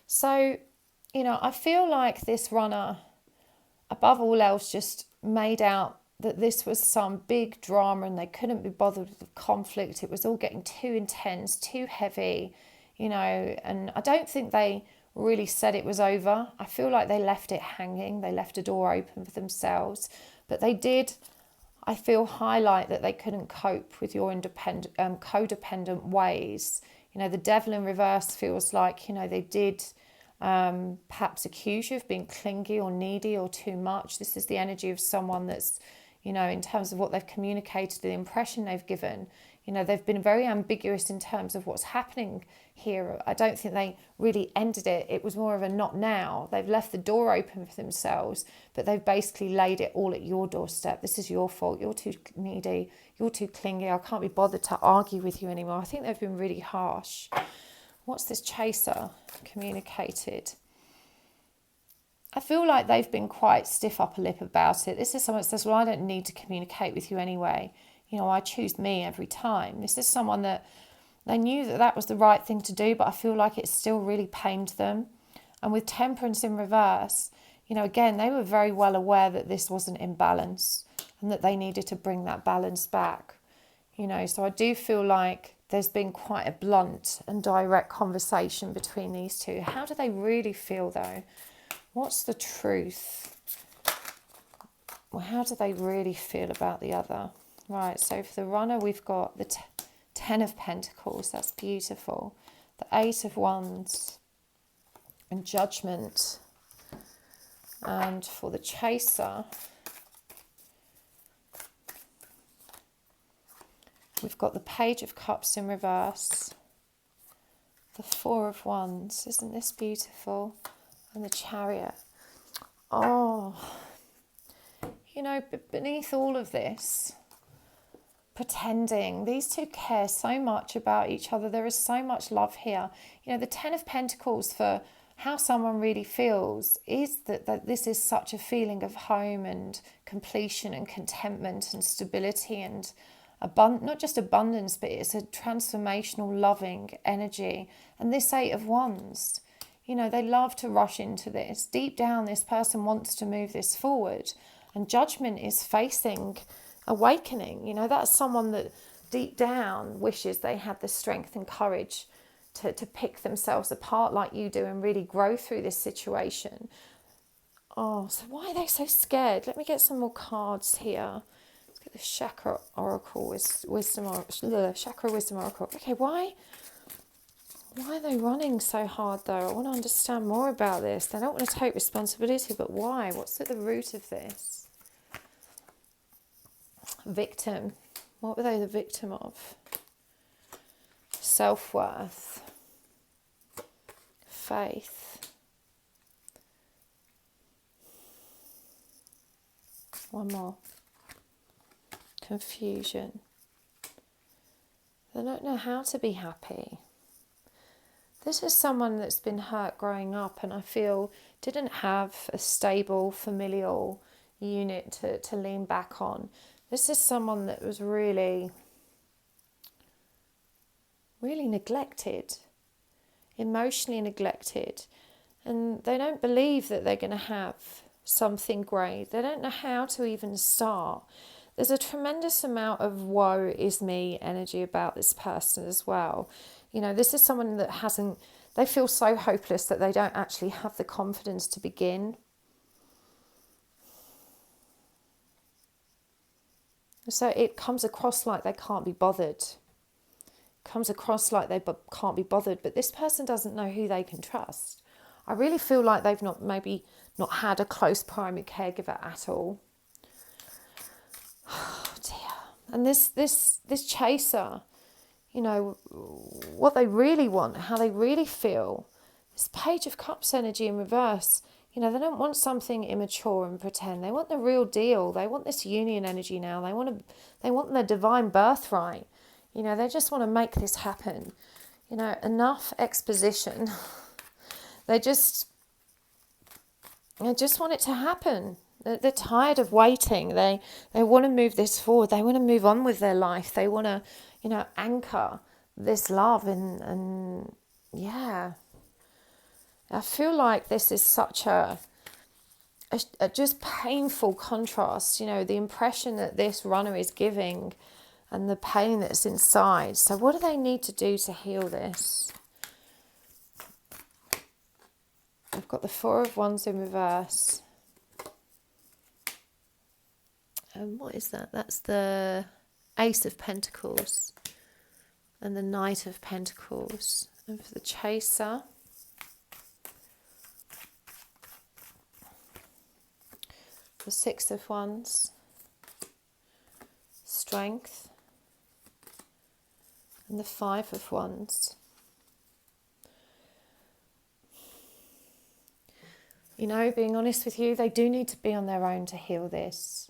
Speaker 1: So, you know, I feel like this runner, above all else, just made out that this was some big drama and they couldn't be bothered with the conflict. It was all getting too intense, too heavy, you know, and I don't think they really said it was over. I feel like they left it hanging. They left a door open for themselves, but they did, I feel, highlight that they couldn't cope with your independent, codependent ways. You know, the Devil in reverse feels like, you know, they did perhaps accuse you of being clingy or needy or too much. This is the energy of someone that's, you know, in terms of what they've communicated, the impression they've given, you know, they've been very ambiguous in terms of what's happening here. I don't think they really ended it. It was more of a not now. They've left the door open for themselves, but they've basically laid it all at your doorstep. This is your fault. You're too needy. You're too clingy. I can't be bothered to argue with you anymore. I think they've been really harsh. What's this chaser communicated? I feel like they've been quite stiff upper lip about it. This is someone that says, well, I don't need to communicate with you anyway. You know, I choose me every time. This is someone that they knew that that was the right thing to do, but I feel like it still really pained them. And with Temperance in reverse, you know, again, they were very well aware that this was an imbalance and that they needed to bring that balance back. You know, so I do feel like there's been quite a blunt and direct conversation between these two. How do they really feel though? What's the truth? Well, how do they really feel about the other? Right, so for the runner, we've got the Ten of Pentacles. That's beautiful. The Eight of Wands and Judgment. And for the chaser, we've got the Page of Cups in reverse. The Four of Wands. Isn't this beautiful? And the Chariot. Oh, you know, beneath all of this, pretending, these two care so much about each other. There is so much love here. You know, the Ten of Pentacles, for how someone really feels, is that this is such a feeling of home and completion and contentment and stability and not just abundance, but it's a transformational, loving energy. And this Eight of Wands, you know, they love to rush into this. Deep down, this person wants to move this forward. And Judgment is facing awakening. You know, that's someone that deep down wishes they had the strength and courage to pick themselves apart like you do and really grow through this situation. Oh, so why are they so scared? Let me get some more cards here. Let's get the Chakra Oracle, Wisdom Oracle, Chakra Wisdom Oracle. Okay, why are they running so hard though? I want to understand more about this. They don't want to take responsibility, but why? What's at the root of this? Victim. What were they the victim of? Self-worth. Faith. One more. Confusion. They don't know how to be happy. This is someone that's been hurt growing up and I feel didn't have a stable familial unit to lean back on. This is someone that was really neglected, emotionally neglected, and they don't believe that they're going to have something great. They don't know how to even start. There's a tremendous amount of woe is me energy about this person as well. You know, this is someone that they feel so hopeless that they don't actually have the confidence to begin. So it comes across like they can't be bothered. Comes across like they can't be bothered, but this person doesn't know who they can trust. I really feel like they've maybe not had a close primary caregiver at all. Oh dear. And this chaser, you know, what they really want, how they really feel. This Page of Cups energy in reverse. You know, they don't want something immature and pretend. They want the real deal. They want this union energy now. They want their divine birthright. You know, they just want to make this happen. You know, enough exposition. They just want it to happen. They're tired of waiting. They want to move this forward. They want to move on with their life. They want to, you know, anchor this love and yeah. I feel like this is such a just painful contrast, you know, the impression that this runner is giving and the pain that's inside. So what do they need to do to heal this? I've got the Four of Wands in reverse. And what is that? That's the Ace of Pentacles and the Knight of Pentacles. And for the chaser, the Six of Wands, Strength, and the Five of Wands. You know, being honest with you, they do need to be on their own to heal this.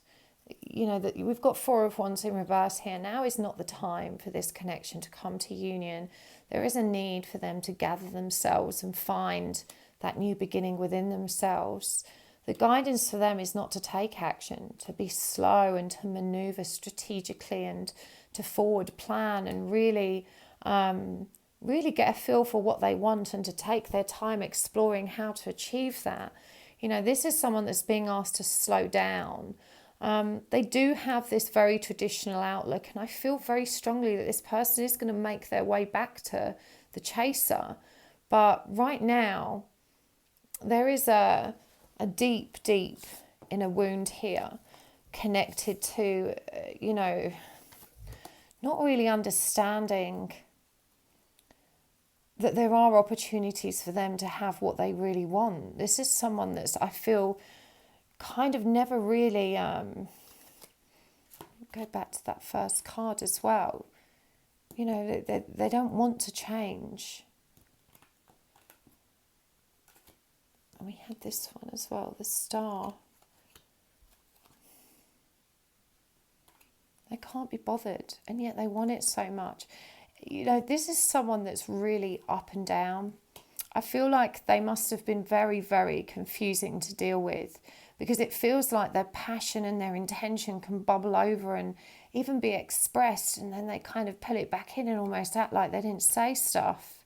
Speaker 1: You know, that we've got Four of Wands in reverse here. Now is not the time for this connection to come to union. There is a need for them to gather themselves and find that new beginning within themselves. The guidance for them is not to take action, to be slow and to maneuver strategically and to forward plan and really get a feel for what they want and to take their time exploring how to achieve that. You know, this is someone that's being asked to slow down. They do have this very traditional outlook, and I feel very strongly that this person is going to make their way back to the chaser. But right now, there is a deep inner wound here connected to, you know, not really understanding that there are opportunities for them to have what they really want. This is someone that's, I feel, kind of never really, go back to that first card as well. You know, they don't want to change. And we had this one as well, the Star. They can't be bothered, and yet they want it so much. You know, this is someone that's really up and down. I feel like they must have been very, very confusing to deal with, because it feels like their passion and their intention can bubble over and even be expressed, and then they kind of pull it back in and almost act like they didn't say stuff.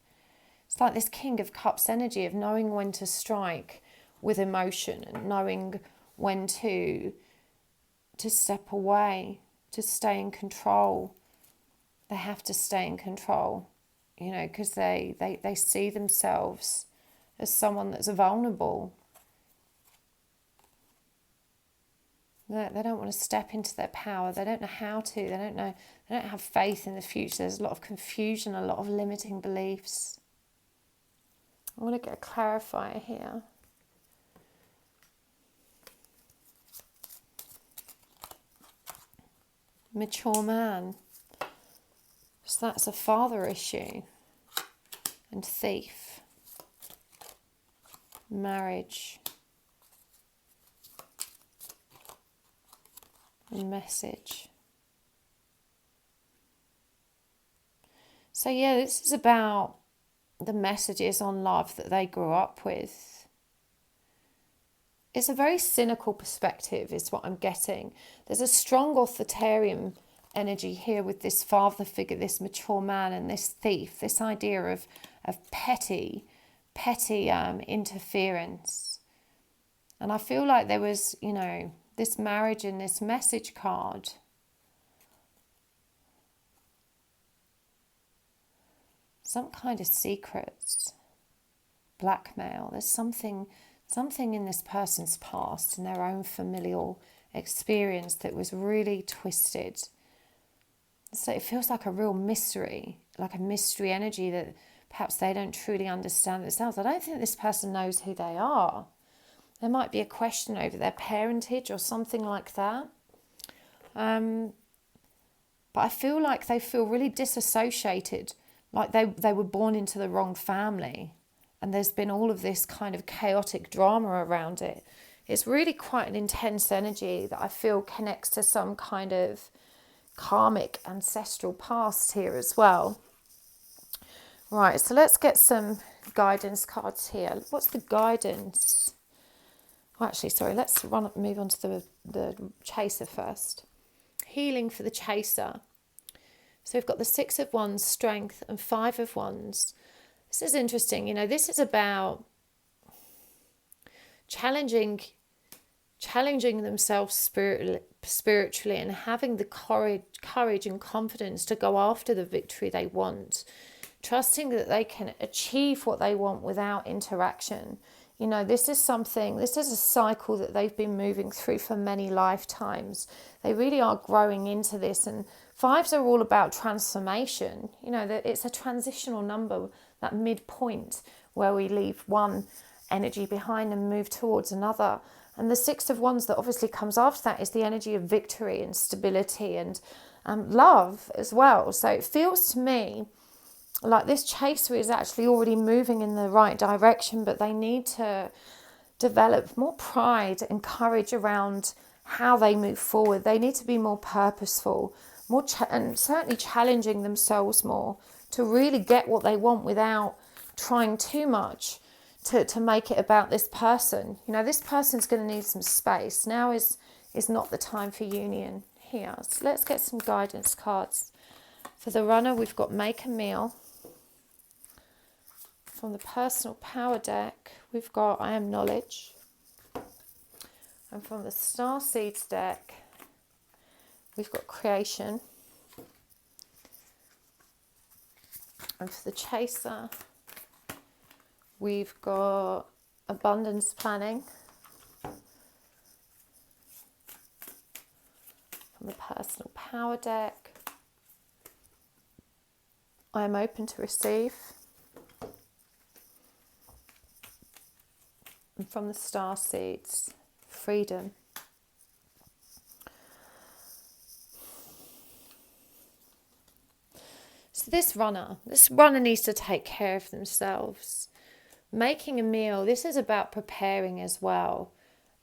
Speaker 1: It's like this King of Cups energy of knowing when to strike with emotion and knowing when to step away, to stay in control. They have to stay in control, you know, because they see themselves as someone that's vulnerable. They don't want to step into their power. They don't know how to. They don't have faith in the future. There's a lot of confusion, a lot of limiting beliefs. I want to get a clarifier here. Mature man. So that's a father issue. And thief. Marriage. And message. So yeah, this is about the messages on love that they grew up with. It's a very cynical perspective is what I'm getting. There's a strong authoritarian energy here with this father figure, this mature man, and this thief, this idea of petty interference. And I feel like there was, you know, this marriage in this message card. Some kind of secrets, blackmail. There's something in this person's past, in their own familial experience that was really twisted. So it feels like a real mystery, like a mystery energy that perhaps they don't truly understand themselves. I don't think this person knows who they are. There might be a question over their parentage or something like that. But I feel like they feel really disassociated, like they were born into the wrong family. And there's been all of this kind of chaotic drama around it. It's really quite an intense energy that I feel connects to some kind of karmic ancestral past here as well. Right, so let's get some guidance cards here. What's the guidance? Oh, actually, sorry, let's move on to the chaser first. Healing for the chaser. So we've got the 6 of Wands, strength, and 5 of Wands. This is interesting. This is about challenging themselves spiritually and having the courage and confidence to go after the victory they want, trusting that they can achieve what they want without interaction. This is a cycle that they've been moving through for many lifetimes. They really are growing into this, and 5s are all about transformation. It's a transitional number, that midpoint where we leave one energy behind and move towards another. And the 6 of Wands that obviously comes after that is the energy of victory and stability and love as well. So it feels to me like this chaser is actually already moving in the right direction, but they need to develop more pride and courage around how they move forward. They need to be more purposeful, and certainly challenging themselves more to really get what they want without trying too much to make it about this person. This person's going to need some space. Now is not the time for union here. So let's get some guidance cards. For the runner, we've got make a meal. From the personal power deck, we've got I am knowledge. And from the star seeds deck, we've got creation. And for the chaser, we've got abundance planning. From the personal power deck, I am open to receive. And from the star seeds, freedom. So this runner needs to take care of themselves. Making a meal, this is about preparing as well,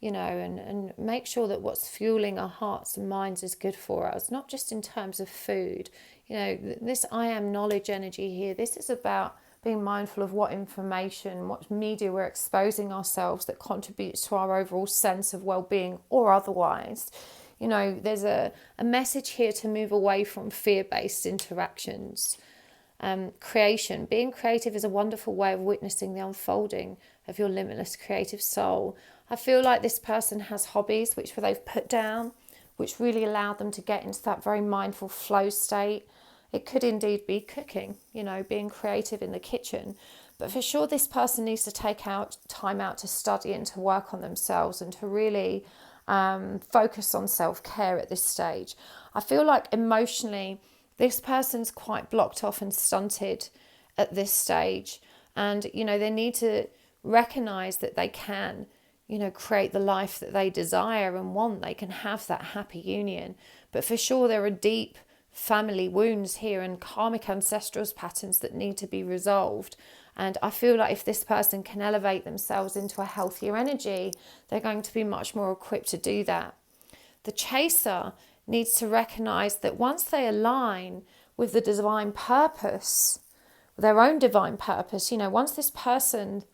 Speaker 1: and make sure that what's fueling our hearts and minds is good for us, not just in terms of food. This I am knowledge energy here, this is about being mindful of what information, what media we're exposing ourselves that contributes to our overall sense of well-being or otherwise. There's a message here to move away from fear-based interactions. Creation. Being creative is a wonderful way of witnessing the unfolding of your limitless creative soul. I feel like this person has hobbies which they've put down, which really allow them to get into that very mindful flow state. It could indeed be cooking, being creative in the kitchen. But for sure, this person needs to take time out to study and to work on themselves and to really focus on self-care at this stage. I feel like emotionally, this person's quite blocked off and stunted at this stage. And, they need to recognize that they can, create the life that they desire and want. They can have that happy union. But for sure, there are deep family wounds here and karmic ancestral patterns that need to be resolved. And I feel like if this person can elevate themselves into a healthier energy, they're going to be much more equipped to do that. The chaser needs to recognize that once they align with the divine purpose, their own divine purpose, once this person's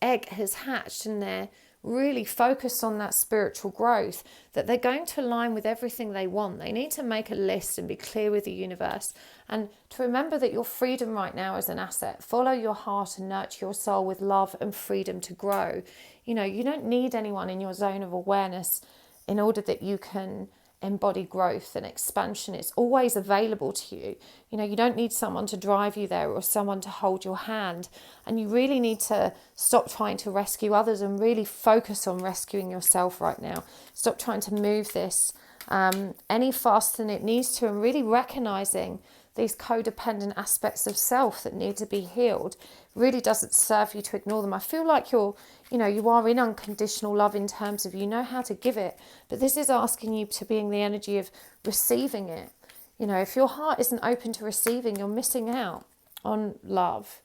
Speaker 1: egg has hatched and they're really focused on that spiritual growth, that they're going to align with everything they want. They need to make a list and be clear with the universe, and to remember that your freedom right now is an asset. Follow your heart and nurture your soul with love and freedom to grow. You don't need anyone in your zone of awareness in order that you can embody growth and expansion. It's always available to you. You know, you don't need someone to drive you there or someone to hold your hand. And you really need to stop trying to rescue others and really focus on rescuing yourself right now. Stop trying to move this any faster than it needs to, and really recognizing these codependent aspects of self that need to be healed. It really doesn't serve you to ignore them. I feel like you are in unconditional love in terms of you know how to give it, but this is asking you to be in the energy of receiving it. You know, if your heart isn't open to receiving, you're missing out on love.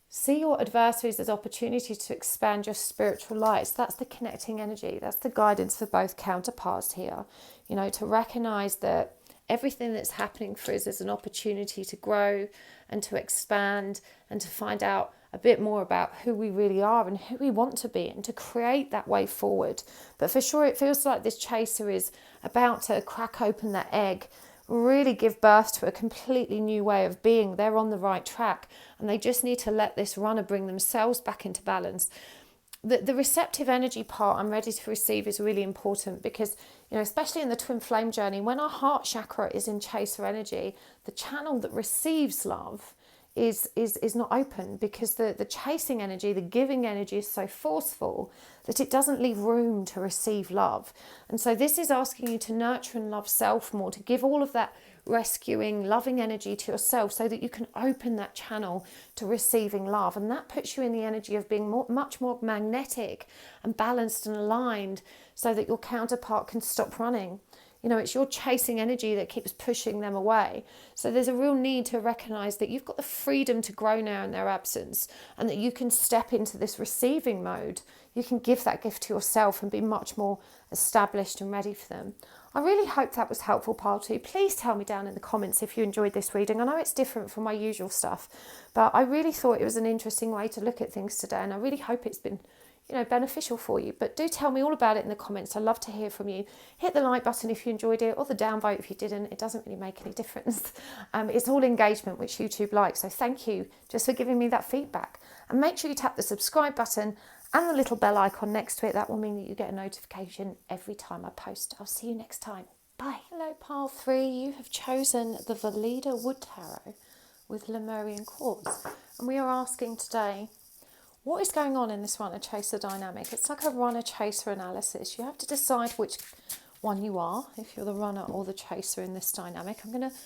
Speaker 1: See your adversaries as opportunities to expand your spiritual lights. That's the connecting energy. That's the guidance for both counterparts here. You know, to recognize that everything that's happening for us is an opportunity to grow and to expand and to find out a bit more about who we really are and who we want to be, and to create that way forward. But for sure, it feels like this chaser is about to crack open that egg, really give birth to a completely new way of being. They're on the right track, and they just need to let this runner bring themselves back into balance. The receptive energy part I'm ready to receive is really important, because, you know, especially in the twin flame journey, when our heart chakra is in chaser energy, the channel that receives love is not open, because the chasing energy, the giving energy is so forceful that it doesn't leave room to receive love. And so this is asking you to nurture and love self more, to give all of that rescuing, loving energy to yourself so that you can open that channel to receiving love. And that puts you in the energy of being much more magnetic and balanced and aligned, so that your counterpart can stop running. You know, it's your chasing energy that keeps pushing them away. So there's a real need to recognize that you've got the freedom to grow now in their absence, and that you can step into this receiving mode. You can give that gift to yourself and be much more established and ready for them. I really hope that was helpful, pile 2. Please tell me down in the comments if you enjoyed this reading. I know it's different from my usual stuff, but I really thought it was an interesting way to look at things today, and I really hope it's been, you know, beneficial for you. But do tell me all about it in the comments. I'd love to hear from you. Hit the like button if you enjoyed it, or the downvote if you didn't. It doesn't really make any difference. It's all engagement, which YouTube likes. So thank you just for giving me that feedback. And make sure you tap the subscribe button and the little bell icon next to it. That will mean that you get a notification every time I post. I'll see you next time. Bye. Hello, pile 3. You have chosen the Valeda Wood Tarot with Lemurian Quartz. And we are asking today, what is going on in this runner-chaser dynamic? It's like a runner-chaser analysis. You have to decide which one you are, if you're the runner or the chaser in this dynamic. I'm going to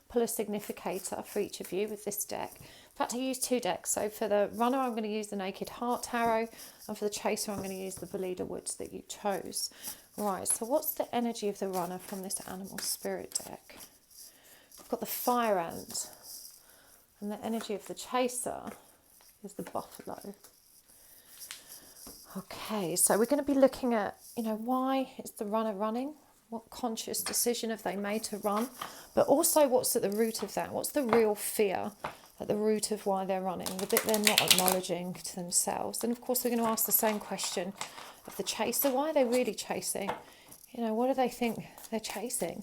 Speaker 1: pull a significator for each of you with this deck. In fact, I use 2 decks. So for the runner, I'm going to use the Naked Heart Tarot, and for the chaser, I'm going to use the Valeda Woods that you chose. Right, so what's the energy of the runner from this animal spirit deck? I've got the fire ant, and the energy of the chaser is the buffalo. Okay, so we're going to be looking at, you know, why is the runner running? What conscious decision have they made to run? But also, what's at the root of that? What's the real fear at the root of why they're running? The bit they're not acknowledging to themselves. And of course, we're going to ask the same question of the chaser. Why are they really chasing? You know, what do they think they're chasing?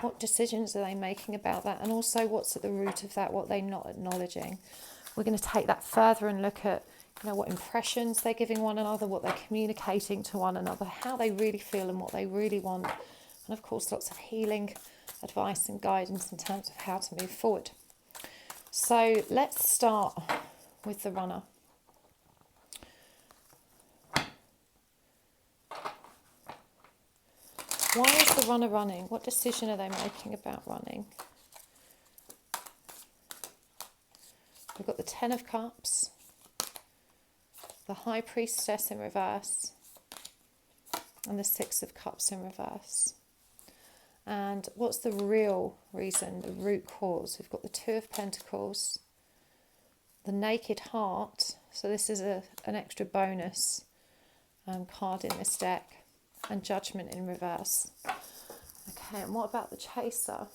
Speaker 1: What decisions are they making about that? And also, what's at the root of that? What they're not acknowledging? We're going to take that further and look at, you know, what impressions they're giving one another, what they're communicating to one another, how they really feel and what they really want. And of course, lots of healing advice and guidance in terms of how to move forward. So let's start with the runner. Why is the runner running? What decision are they making about running? We've got the 10 of Cups, the High Priestess in reverse, and the 6 of Cups in reverse. And what's the real reason, the root cause? We've got the 2 of Pentacles, the Naked Heart, so this is an extra bonus card in this deck, and Judgment in reverse. Okay, and what about the chaser?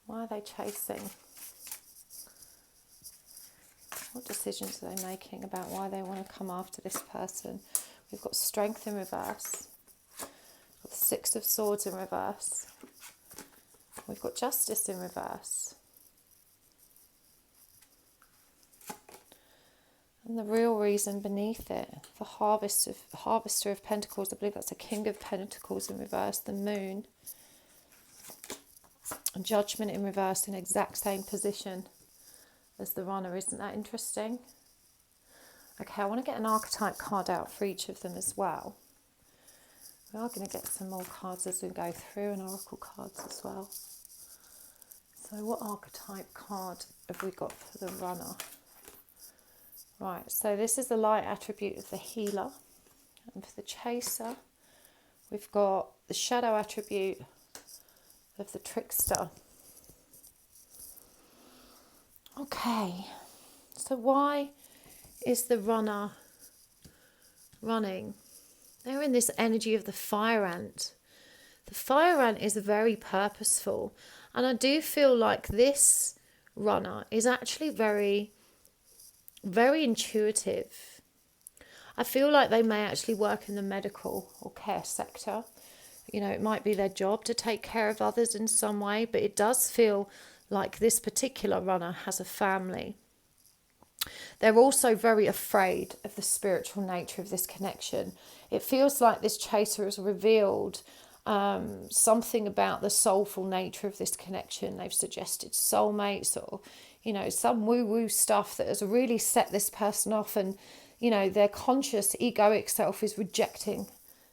Speaker 1: Why are they chasing? What decisions are they making about why they want to come after this person? We've got Strength in reverse. We've got the 6 of Swords in reverse. We've got Justice in reverse. And the real reason beneath it, the Harvester of Pentacles, I believe that's a King of Pentacles in reverse, the Moon. And Judgment in reverse in exact same position as the Runner. Isn't that interesting? Okay, I want to get an archetype card out for each of them as well. We are going to get some more cards as we go through, and oracle cards as well. So what archetype card have we got for the Runner? Right, so this is the light attribute of the Healer. And for the Chaser, we've got the shadow attribute of the Trickster. Okay, so why is the Runner running? They're in this energy of the Fire Ant. The Fire Ant is very purposeful, and I do feel like this Runner is actually very, very intuitive. I feel like they may actually work in the medical or care sector. You know, it might be their job to take care of others in some way, but it does feel like this particular Runner has a family. They're also very afraid of the spiritual nature of this connection. It feels like this Chaser has revealed something about the soulful nature of this connection. They've suggested soulmates or, you know, some woo-woo stuff that has really set this person off, and, you know, their conscious egoic self is rejecting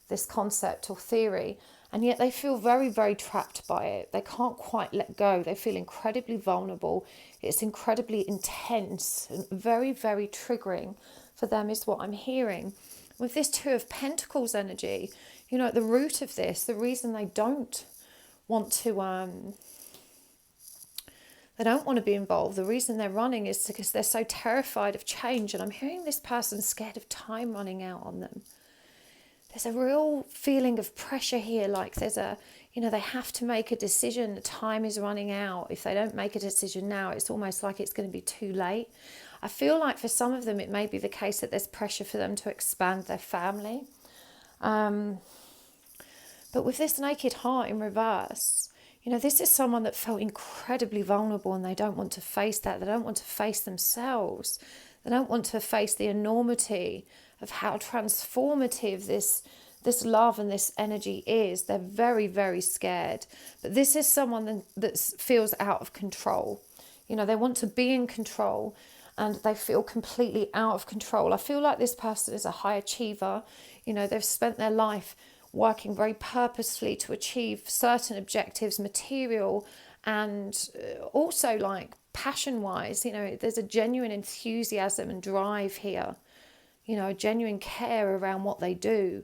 Speaker 1: this concept or theory, and yet they feel very, very trapped by it. They can't quite let go. They feel incredibly vulnerable. It's incredibly intense and very, very triggering for them is what I'm hearing. With this Two of Pentacles energy, you know, at the root of this, the reason they don't want to be involved, the reason they're running is because they're so terrified of change. And I'm hearing this person's scared of time running out on them. There's a real feeling of pressure here, like there's a, you know, they have to make a decision. The time is running out. If they don't make a decision now, it's almost like it's going to be too late. I feel like for some of them, it may be the case that there's pressure for them to expand their family. But with this Naked Heart in reverse, you know, this is someone that felt incredibly vulnerable, and they don't want to face that. They don't want to face themselves. They don't want to face the enormity of how transformative this love and this energy is. They're very, very scared. But this is someone that feels out of control. You know, they want to be in control, and they feel completely out of control. I feel like this person is a high achiever. You know, they've spent their life working very purposefully to achieve certain objectives, material and also like passion-wise. You know, there's a genuine enthusiasm and drive here. You know, a genuine care around what they do.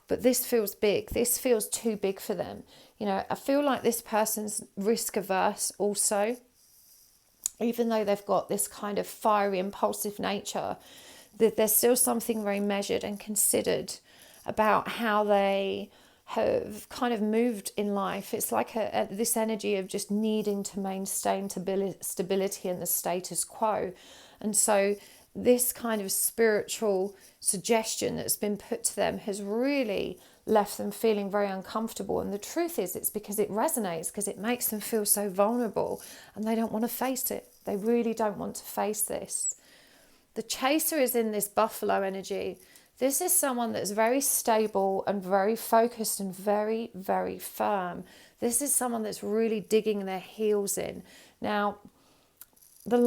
Speaker 1: But this feels big. This feels too big for them. You know, I feel like this person's risk averse also. Even though they've got this kind of fiery, impulsive nature, that there's still something very measured and considered about how they have kind of moved in life. It's like this energy of just needing to maintain stability in the status quo. And so this kind of spiritual suggestion that's been put to them has really left them feeling very uncomfortable. And the truth is, it's because it resonates, because it makes them feel so vulnerable, and they don't want to face it. They really don't want to face this. The Chaser is in this buffalo energy. This is someone that's very stable and very focused and very, very firm. This is someone that's really digging their heels in. Now, the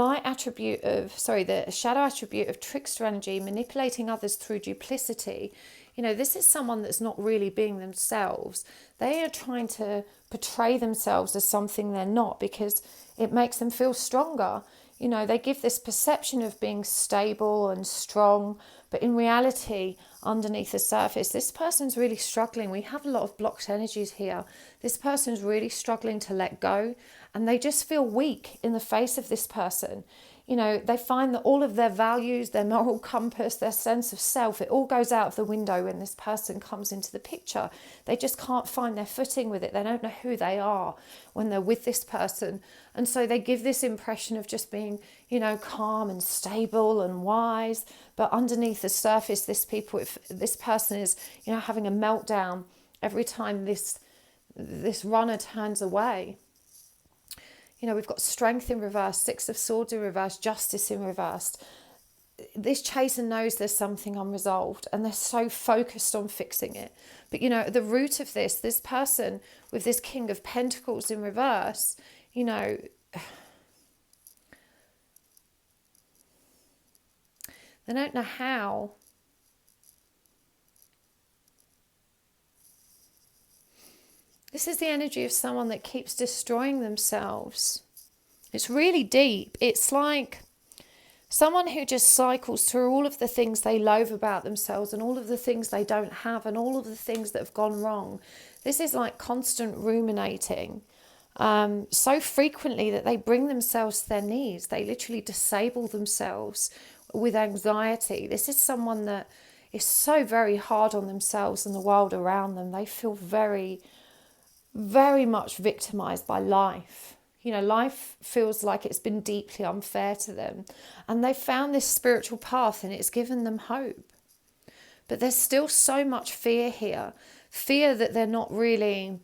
Speaker 1: shadow attribute of trickster energy, manipulating others through duplicity. You know, this is someone that's not really being themselves. They are trying to portray themselves as something they're not because it makes them feel stronger. You know, they give this perception of being stable and strong, but in reality, underneath the surface, this person's really struggling. We have a lot of blocked energies here. This person's really struggling to let go, and they just feel weak in the face of this person. You know, they find that all of their values, their moral compass, their sense of self, it all goes out of the window when this person comes into the picture. They just can't find their footing with it. They don't know who they are when they're with this person. And so they give this impression of just being, you know, calm and stable and wise. But underneath the surface, this person is, you know, having a meltdown every time this runner turns away. You know, we've got Strength in reverse, Six of Swords in reverse, Justice in reverse. This chaser knows there's something unresolved and they're so focused on fixing it. But, you know, at the root of this person with this King of Pentacles in reverse, you know, they don't know how. This is the energy of someone that keeps destroying themselves. It's really deep. It's like someone who just cycles through all of the things they loathe about themselves and all of the things they don't have and all of the things that have gone wrong. This is like constant ruminating so frequently that they bring themselves to their knees. They literally disable themselves with anxiety. This is someone that is so very hard on themselves and the world around them. They feel very, very much victimized by life. You know, life feels like it's been deeply unfair to them. And they've found this spiritual path and it's given them hope. But there's still so much fear here. Fear that they're not really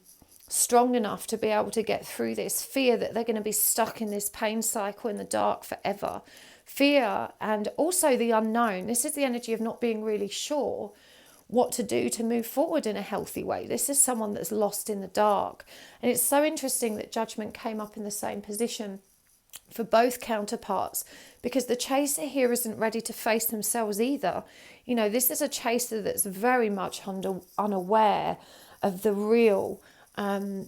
Speaker 1: strong enough to be able to get through this. Fear that they're going to be stuck in this pain cycle in the dark forever. Fear and also the unknown. This is the energy of not being really sure what to do to move forward in a healthy way. This is someone that's lost in the dark. And it's so interesting that Judgment came up in the same position for both counterparts, because the chaser here isn't ready to face themselves either. You know, this is a chaser that's very much unaware of the real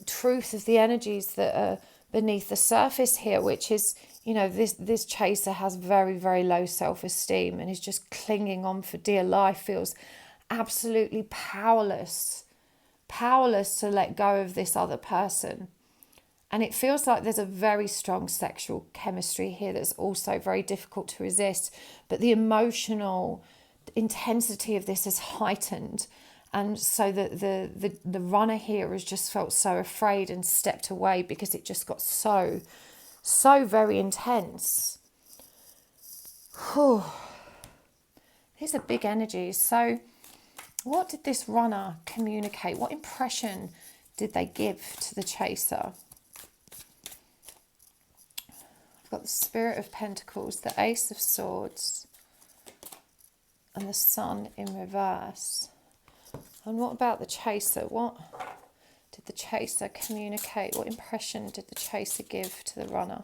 Speaker 1: truth of the energies that are beneath the surface here, which is, you know, this chaser has very, very low self-esteem and is just clinging on for dear life, feels absolutely powerless to let go of this other person. And it feels like there's a very strong sexual chemistry here that's also very difficult to resist, but the emotional intensity of this is heightened, and so the runner here has just felt so afraid and stepped away because it just got so very intense. Whew. These are big energies. So what did this runner communicate? What impression did they give to the chaser? I've got the Spirit of Pentacles, the Ace of Swords, and the Sun in reverse. And what about the chaser? What did the chaser communicate? What impression did the chaser give to the runner?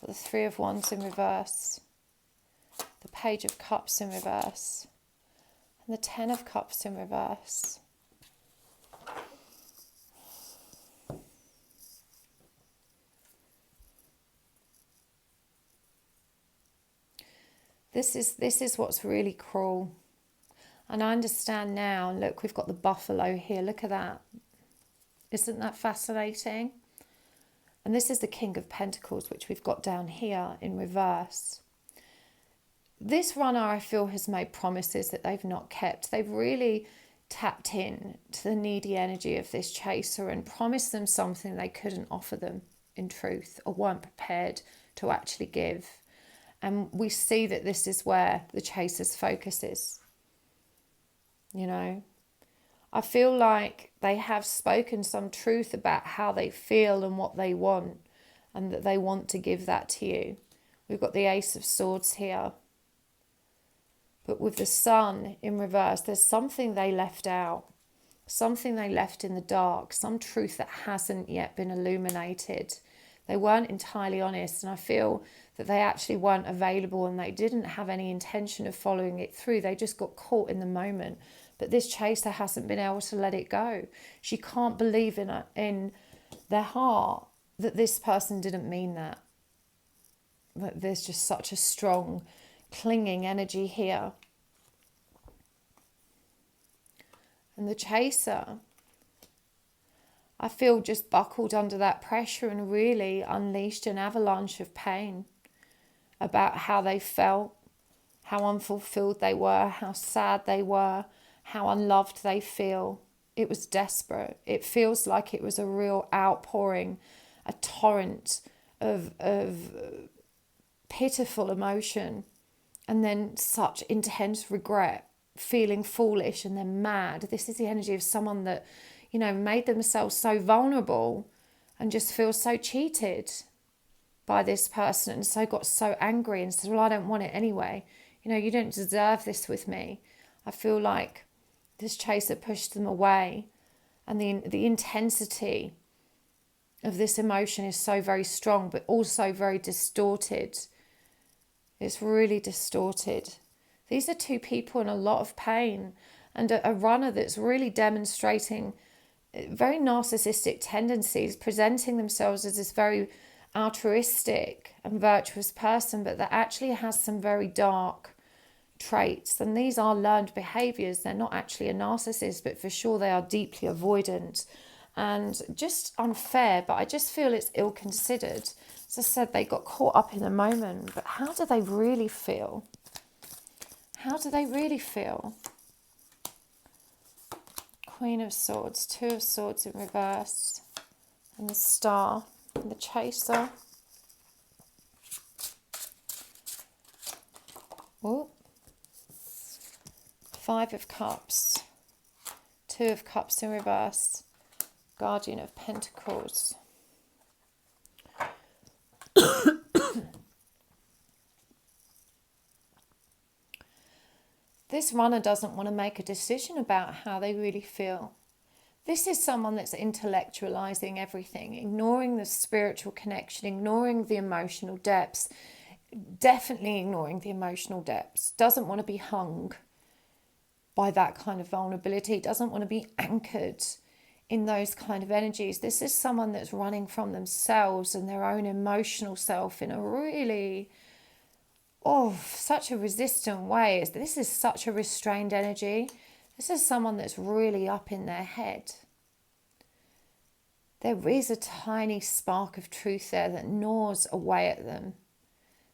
Speaker 1: Got the Three of Wands in reverse, the Page of Cups in reverse, and the Ten of Cups in reverse. This is what's really cruel. And I understand now. Look, we've got the buffalo here. Look at that. Isn't that fascinating? And this is the King of Pentacles, which we've got down here in reverse. This runner, I feel, has made promises that they've not kept. They've really tapped in to the needy energy of this chaser and promised them something they couldn't offer them in truth, or weren't prepared to actually give. And we see that this is where the chaser's focus is. You know, I feel like they have spoken some truth about how they feel and what they want, and that they want to give that to you. We've got the Ace of Swords here. But with the Sun in reverse, there's something they left out. Something they left in the dark. Some truth that hasn't yet been illuminated. They weren't entirely honest, and I feel that they actually weren't available and they didn't have any intention of following it through. They just got caught in the moment. But this chaser hasn't been able to let it go. She can't believe in their heart that this person didn't mean that. But there's just such a strong clinging energy here. And the chaser, I feel, just buckled under that pressure and really unleashed an avalanche of pain about how they felt, how unfulfilled they were, how sad they were, how unloved they feel. It was desperate. It feels like it was a real outpouring, a torrent of pitiful emotion, and then such intense regret, feeling foolish and then mad. This is the energy of someone that, you know, made themselves so vulnerable and just feels so cheated. And then such intense regret, feeling foolish and then mad. This is the energy of someone that, you know, made themselves so vulnerable and just feels so cheated. And then such intense regret, feeling foolish and then mad. This is the energy of someone that, you know, made themselves so vulnerable by this person, and so got so angry and said, well, I don't want it anyway. You know, you don't deserve this with me. I feel like this chaser pushed them away, and the intensity of this emotion is so very strong, but also very distorted. It's really distorted. These are two people in a lot of pain, and a runner that's really demonstrating very narcissistic tendencies, presenting themselves as this very altruistic and virtuous person, but that actually has some very dark traits. And these are learned behaviors. They're not actually a narcissist, but for sure they are deeply avoidant and just unfair. But I just feel it's ill-considered. As I said, they got caught up in the moment, but how do they really feel? How do they really feel? Queen of Swords, Two of Swords in reverse, and the Star, and the Chaser. Ooh. Five of Cups, Two of Cups in reverse, Guardian of Pentacles. This runner doesn't want to make a decision about how they really feel. This is someone that's intellectualizing everything, ignoring the spiritual connection, ignoring the emotional depths, definitely ignoring the emotional depths, doesn't want to be hung by that kind of vulnerability, doesn't want to be anchored in those kind of energies. This is someone that's running from themselves and their own emotional self in a really, such a resistant way. This is such a restrained energy. This is someone that's really up in their head. There is a tiny spark of truth there that gnaws away at them.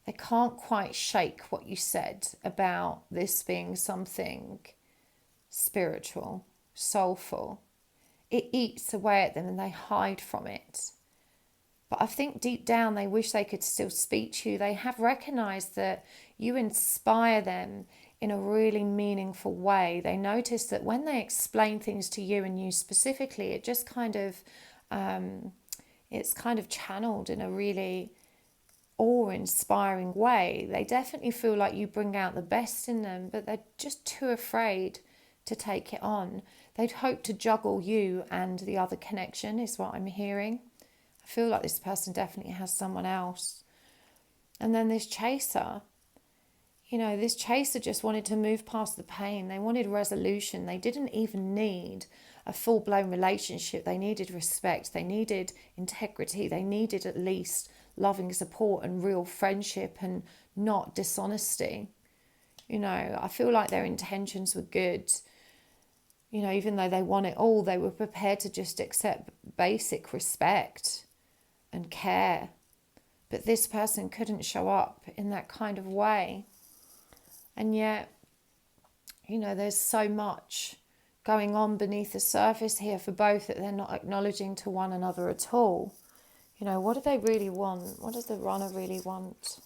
Speaker 1: They can't quite shake what you said about this being something spiritual, soulful. It eats away at them and they hide from it. But I think deep down they wish they could still speak to you. They have recognized that you inspire them in a really meaningful way. They notice that when they explain things to you and you specifically, it just kind of, it's kind of channeled in a really awe-inspiring way. They definitely feel like you bring out the best in them, but they're just too afraid to take it on. They'd hope to juggle you and the other connection, is what I'm hearing. I feel like this person definitely has someone else. And then this chaser, this chaser just wanted to move past the pain. They wanted resolution. They didn't even need a full-blown relationship. They needed respect. They needed integrity. They needed at least loving support and real friendship and not dishonesty. I feel like their intentions were good. Even though they want it all, they were prepared to just accept basic respect and care. But this person couldn't show up in that kind of way. And yet, there's so much going on beneath the surface here for both that they're not acknowledging to one another at all. What do they really want? What does the runner really want?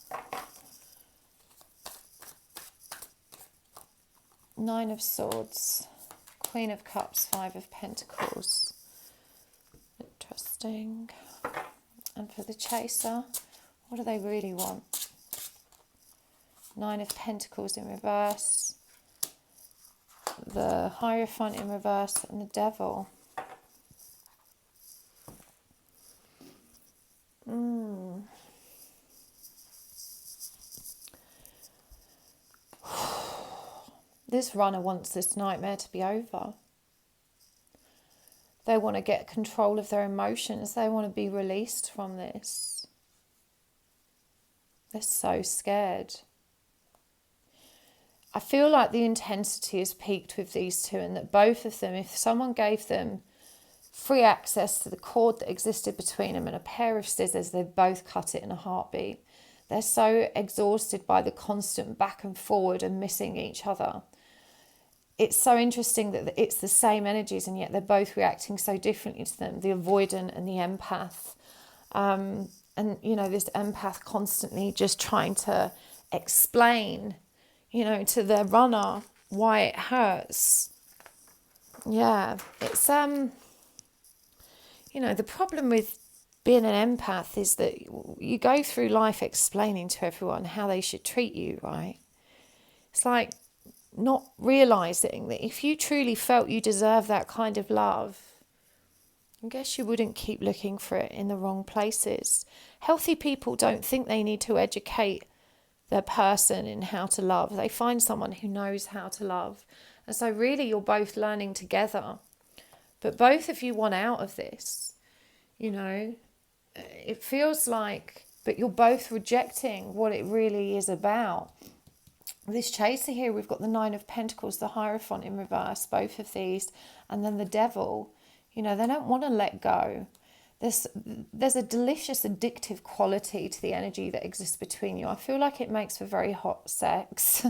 Speaker 1: Nine of Swords, Queen of Cups, Five of Pentacles. Interesting. And for the chaser, what do they really want? Nine of Pentacles in reverse, the Hierophant in reverse, and the Devil. This runner wants this nightmare to be over. They want to get control of their emotions. They want to be released from this. They're so scared. I feel like the intensity has peaked with these two, and that both of them, if someone gave them free access to the cord that existed between them and a pair of scissors, they'd both cut it in a heartbeat. They're so exhausted by the constant back and forward and missing each other. It's so interesting that it's the same energies and yet they're both reacting so differently to them, the avoidant and the empath. And, this empath constantly just trying to explain, to their runner why it hurts. Yeah, it's, the problem with being an empath is that you go through life explaining to everyone how they should treat you, right? It's like not realising that if you truly felt you deserve that kind of love, I guess you wouldn't keep looking for it in the wrong places. Healthy people don't think they need to educate their person in how to love. They find someone who knows how to love. And so really you're both learning together. But both of you want out of this, you know. It feels like, but you're both rejecting what it really is about. This chaser here, we've got the Nine of Pentacles, the Hierophant in reverse, both of these, and then the Devil. You know, they don't want to let go. There's a delicious, addictive quality to the energy that exists between you. I feel like it makes for very hot sex.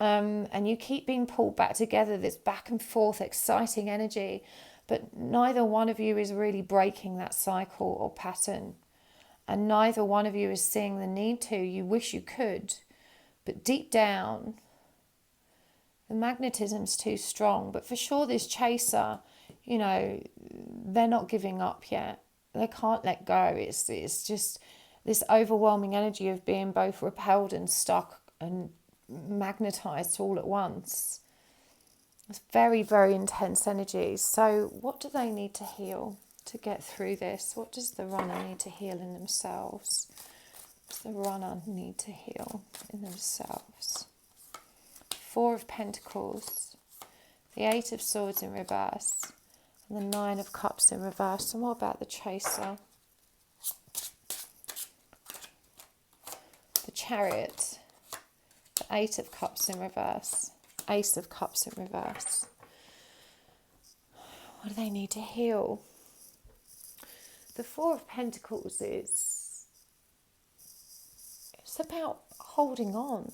Speaker 1: And you keep being pulled back together, this back and forth, exciting energy. But neither one of you is really breaking that cycle or pattern. And neither one of you is seeing the need to. You wish you could. But deep down, the magnetism's too strong. But for sure, this chaser, you know, they're not giving up yet. They can't let go. It's just this overwhelming energy of being both repelled and stuck and magnetized all at once. It's very, very intense energy. So what do they need to heal to get through this? What does the runner need to heal in themselves? What does the runner need to heal in themselves? Four of Pentacles, the Eight of Swords in reverse, and the Nine of Cups in reverse. And what about the chaser? The Chariot, the Eight of Cups in reverse, Ace of Cups in reverse. What do they need to heal? The Four of Pentacles it's about holding on.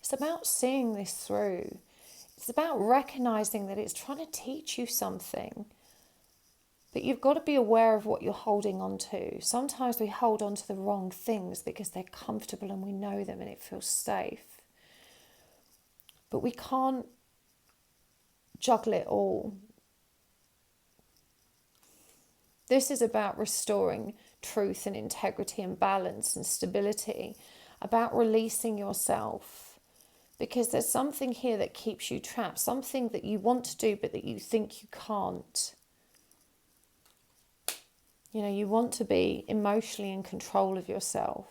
Speaker 1: It's about seeing this through. It's about recognizing that it's trying to teach you something. But you've got to be aware of what you're holding on to. Sometimes we hold on to the wrong things because they're comfortable and we know them and it feels safe. But we can't juggle it all. This is about restoring truth and integrity and balance and stability, about releasing yourself. Because there's something here that keeps you trapped, something that you want to do but that you think you can't. You know, you want to be emotionally in control of yourself.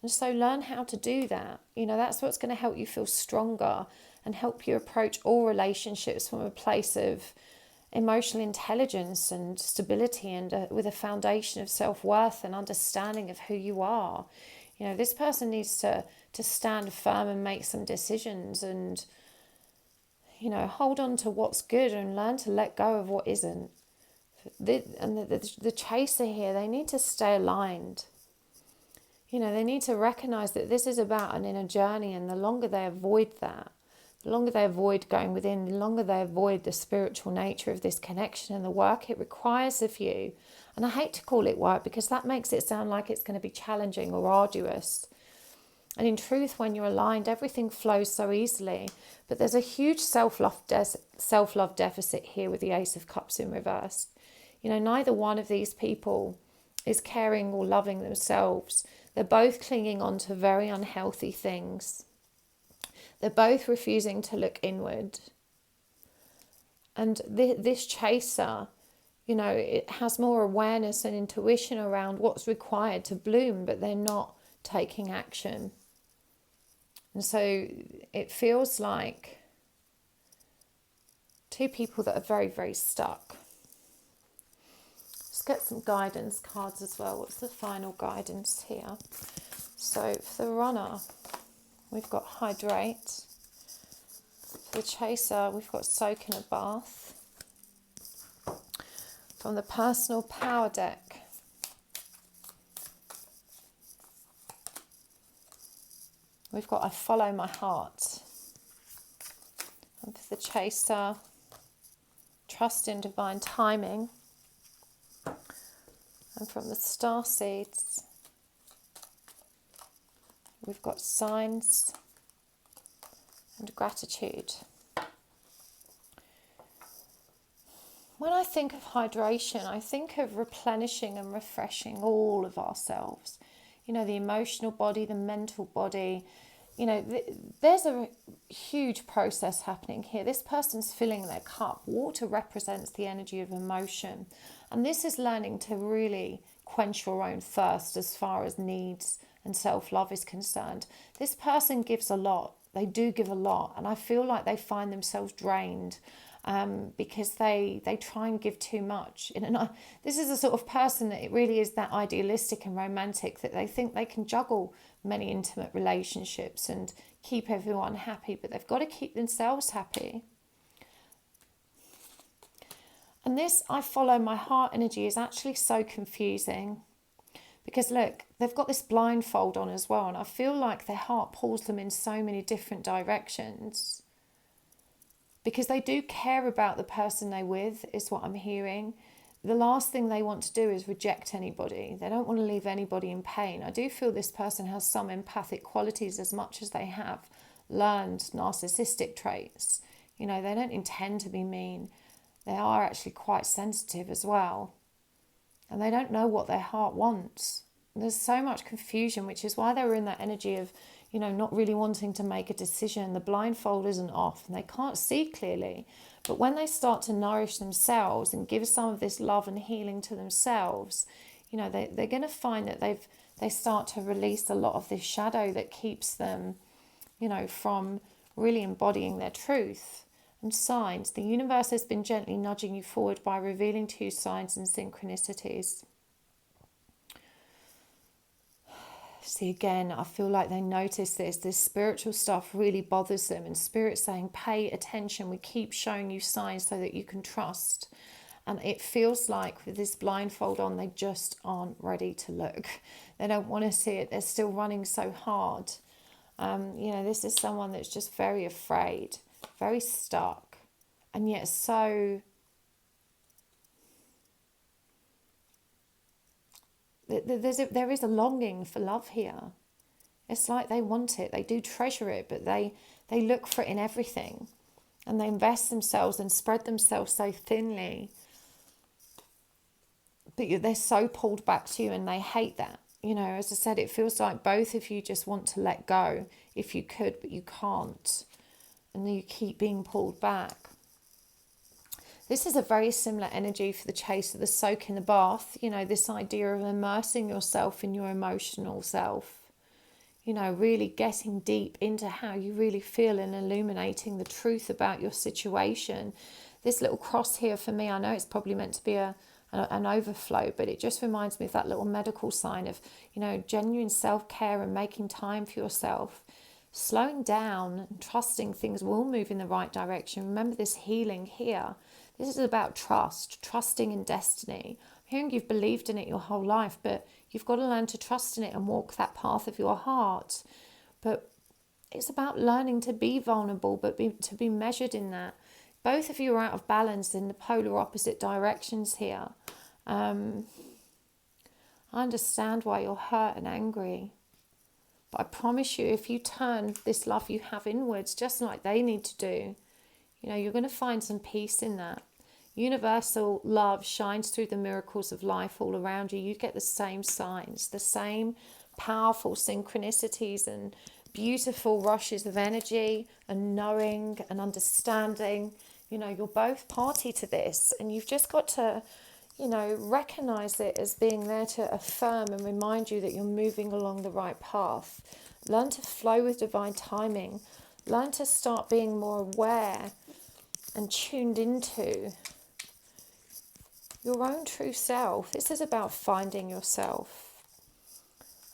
Speaker 1: And so learn how to do that. You know, that's what's going to help you feel stronger and help you approach all relationships from a place of emotional intelligence and stability and with a foundation of self-worth and understanding of who you are. You know, this person needs to stand firm and make some decisions and, you know, hold on to what's good and learn to let go of what isn't. The chaser here, they need to stay aligned. You know, they need to recognize that this is about an inner journey, and the longer they avoid that, the longer they avoid going within, the longer they avoid the spiritual nature of this connection and the work it requires of you. And I hate to call it work because that makes it sound like it's going to be challenging or arduous. And in truth, when you're aligned, everything flows so easily. But there's a huge self-love deficit here with the Ace of Cups in reverse. You know, neither one of these people is caring or loving themselves. They're both clinging on to very unhealthy things. They're both refusing to look inward. And this chaser, you know, it has more awareness and intuition around what's required to bloom, but they're not taking action. And so it feels like two people that are very, very stuck. Let's get some guidance cards as well. What's the final guidance here? So for the runner, we've got hydrate. For the chaser, we've got soak in a bath. From the personal power deck, we've got I follow my heart. And for the chaser, trust in divine timing. And from the star seeds, we've got signs and gratitude. When I think of hydration, I think of replenishing and refreshing all of ourselves. You know, the emotional body, the mental body. You know, there's a huge process happening here. This person's filling their cup. Water represents the energy of emotion. And this is learning to really quench your own thirst as far as needs and self-love is concerned. This person gives a lot. They do give a lot. And I feel like they find themselves drained because they try and give too much. This is a sort of person that it really is that idealistic and romantic that they think they can juggle many intimate relationships and keep everyone happy, but they've got to keep themselves happy. And this, I follow my heart energy, is actually so confusing because look, they've got this blindfold on as well, and I feel like their heart pulls them in so many different directions because they do care about the person they're with, is what I'm hearing. The last thing they want to do is reject anybody. They don't want to leave anybody in pain. I do feel this person has some empathic qualities as much as they have learned narcissistic traits. You know, they don't intend to be mean. They are actually quite sensitive as well. And they don't know what their heart wants. There's so much confusion, which is why they were in that energy of, you know, not really wanting to make a decision. The blindfold isn't off and they can't see clearly. But when they start to nourish themselves and give some of this love and healing to themselves, you know, they're going to find that they start to release a lot of this shadow that keeps them, you know, from really embodying their truth. And signs, the universe has been gently nudging you forward by revealing to you signs and synchronicities. See, again, I feel like they notice this spiritual stuff really bothers them, and Spirit's saying, pay attention. We keep showing you signs so that you can trust. And it feels like with this blindfold on, they just aren't ready to look. They don't want to see it. They're still running so hard. You know, this is someone that's just very afraid, very stuck, and yet so there is a longing for love here. It's like they want it, they do treasure it, but they look for it in everything, and they invest themselves and spread themselves so thinly, but they're so pulled back to you, and they hate that. You know, as I said, it feels like both of you just want to let go if you could, but you can't. And you keep being pulled back. This is a very similar energy for the chase of the soak in the bath. You know, this idea of immersing yourself in your emotional self. You know, really getting deep into how you really feel and illuminating the truth about your situation. This little cross here for me, I know it's probably meant to be an overflow, but it just reminds me of that little medical sign of, you know, genuine self-care and making time for yourself. Slowing down and trusting things will move in the right direction. Remember this healing here. This is about trust, trusting in destiny. I'm hearing you've believed in it your whole life, but you've got to learn to trust in it and walk that path of your heart. But it's about learning to be vulnerable, but to be measured in that. Both of you are out of balance in the polar opposite directions here. I understand why you're hurt and angry. But I promise you, if you turn this love you have inwards, just like they need to do, you know, you're going to find some peace in that. Universal love shines through the miracles of life all around you. You get the same signs, the same powerful synchronicities and beautiful rushes of energy and knowing and understanding. You know, you're both party to this, and you've just got to, you know, recognize it as being there to affirm and remind you that you're moving along the right path. Learn to flow with divine timing. Learn to start being more aware and tuned into your own true self. This is about finding yourself.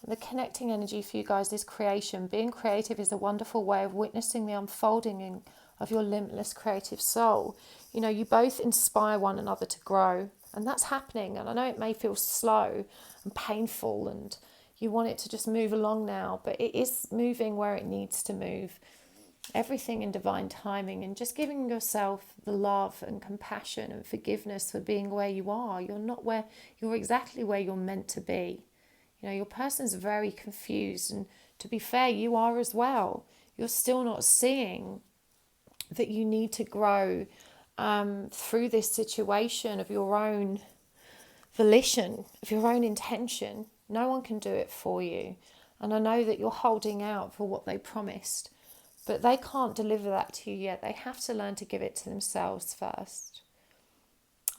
Speaker 1: And the connecting energy for you guys is creation. Being creative is a wonderful way of witnessing the unfolding of your limitless creative soul. You know, you both inspire one another to grow. And that's happening. And I know it may feel slow and painful and you want it to just move along now, but it is moving where it needs to move. Everything in divine timing, and just giving yourself the love and compassion and forgiveness for being where you are. You're exactly where you're meant to be. You know, your person's very confused, and to be fair, you are as well. You're still not seeing that you need to grow through this situation of your own volition, of your own intention. No one can do it for you. And I know that you're holding out for what they promised, but they can't deliver that to you yet. They have to learn to give it to themselves first.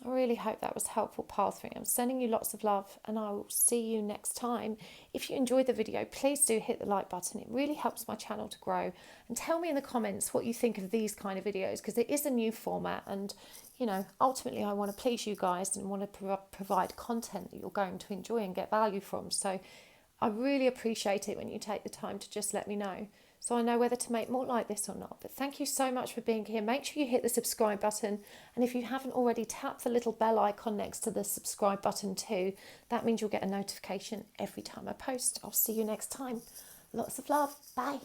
Speaker 1: I really hope that was helpful, Pile 3. I'm sending you lots of love, and I will see you next time. If you enjoyed the video, please do hit the like button. It really helps my channel to grow. And tell me in the comments what you think of these kind of videos, because it is a new format, and you know, ultimately I want to please you guys and want to provide content that you're going to enjoy and get value from. So I really appreciate it when you take the time to just let me know, so I know whether to make more like this or not. But thank you so much for being here. Make sure you hit the subscribe button. And if you haven't already, tap the little bell icon next to the subscribe button too. That means you'll get a notification every time I post. I'll see you next time. Lots of love. Bye.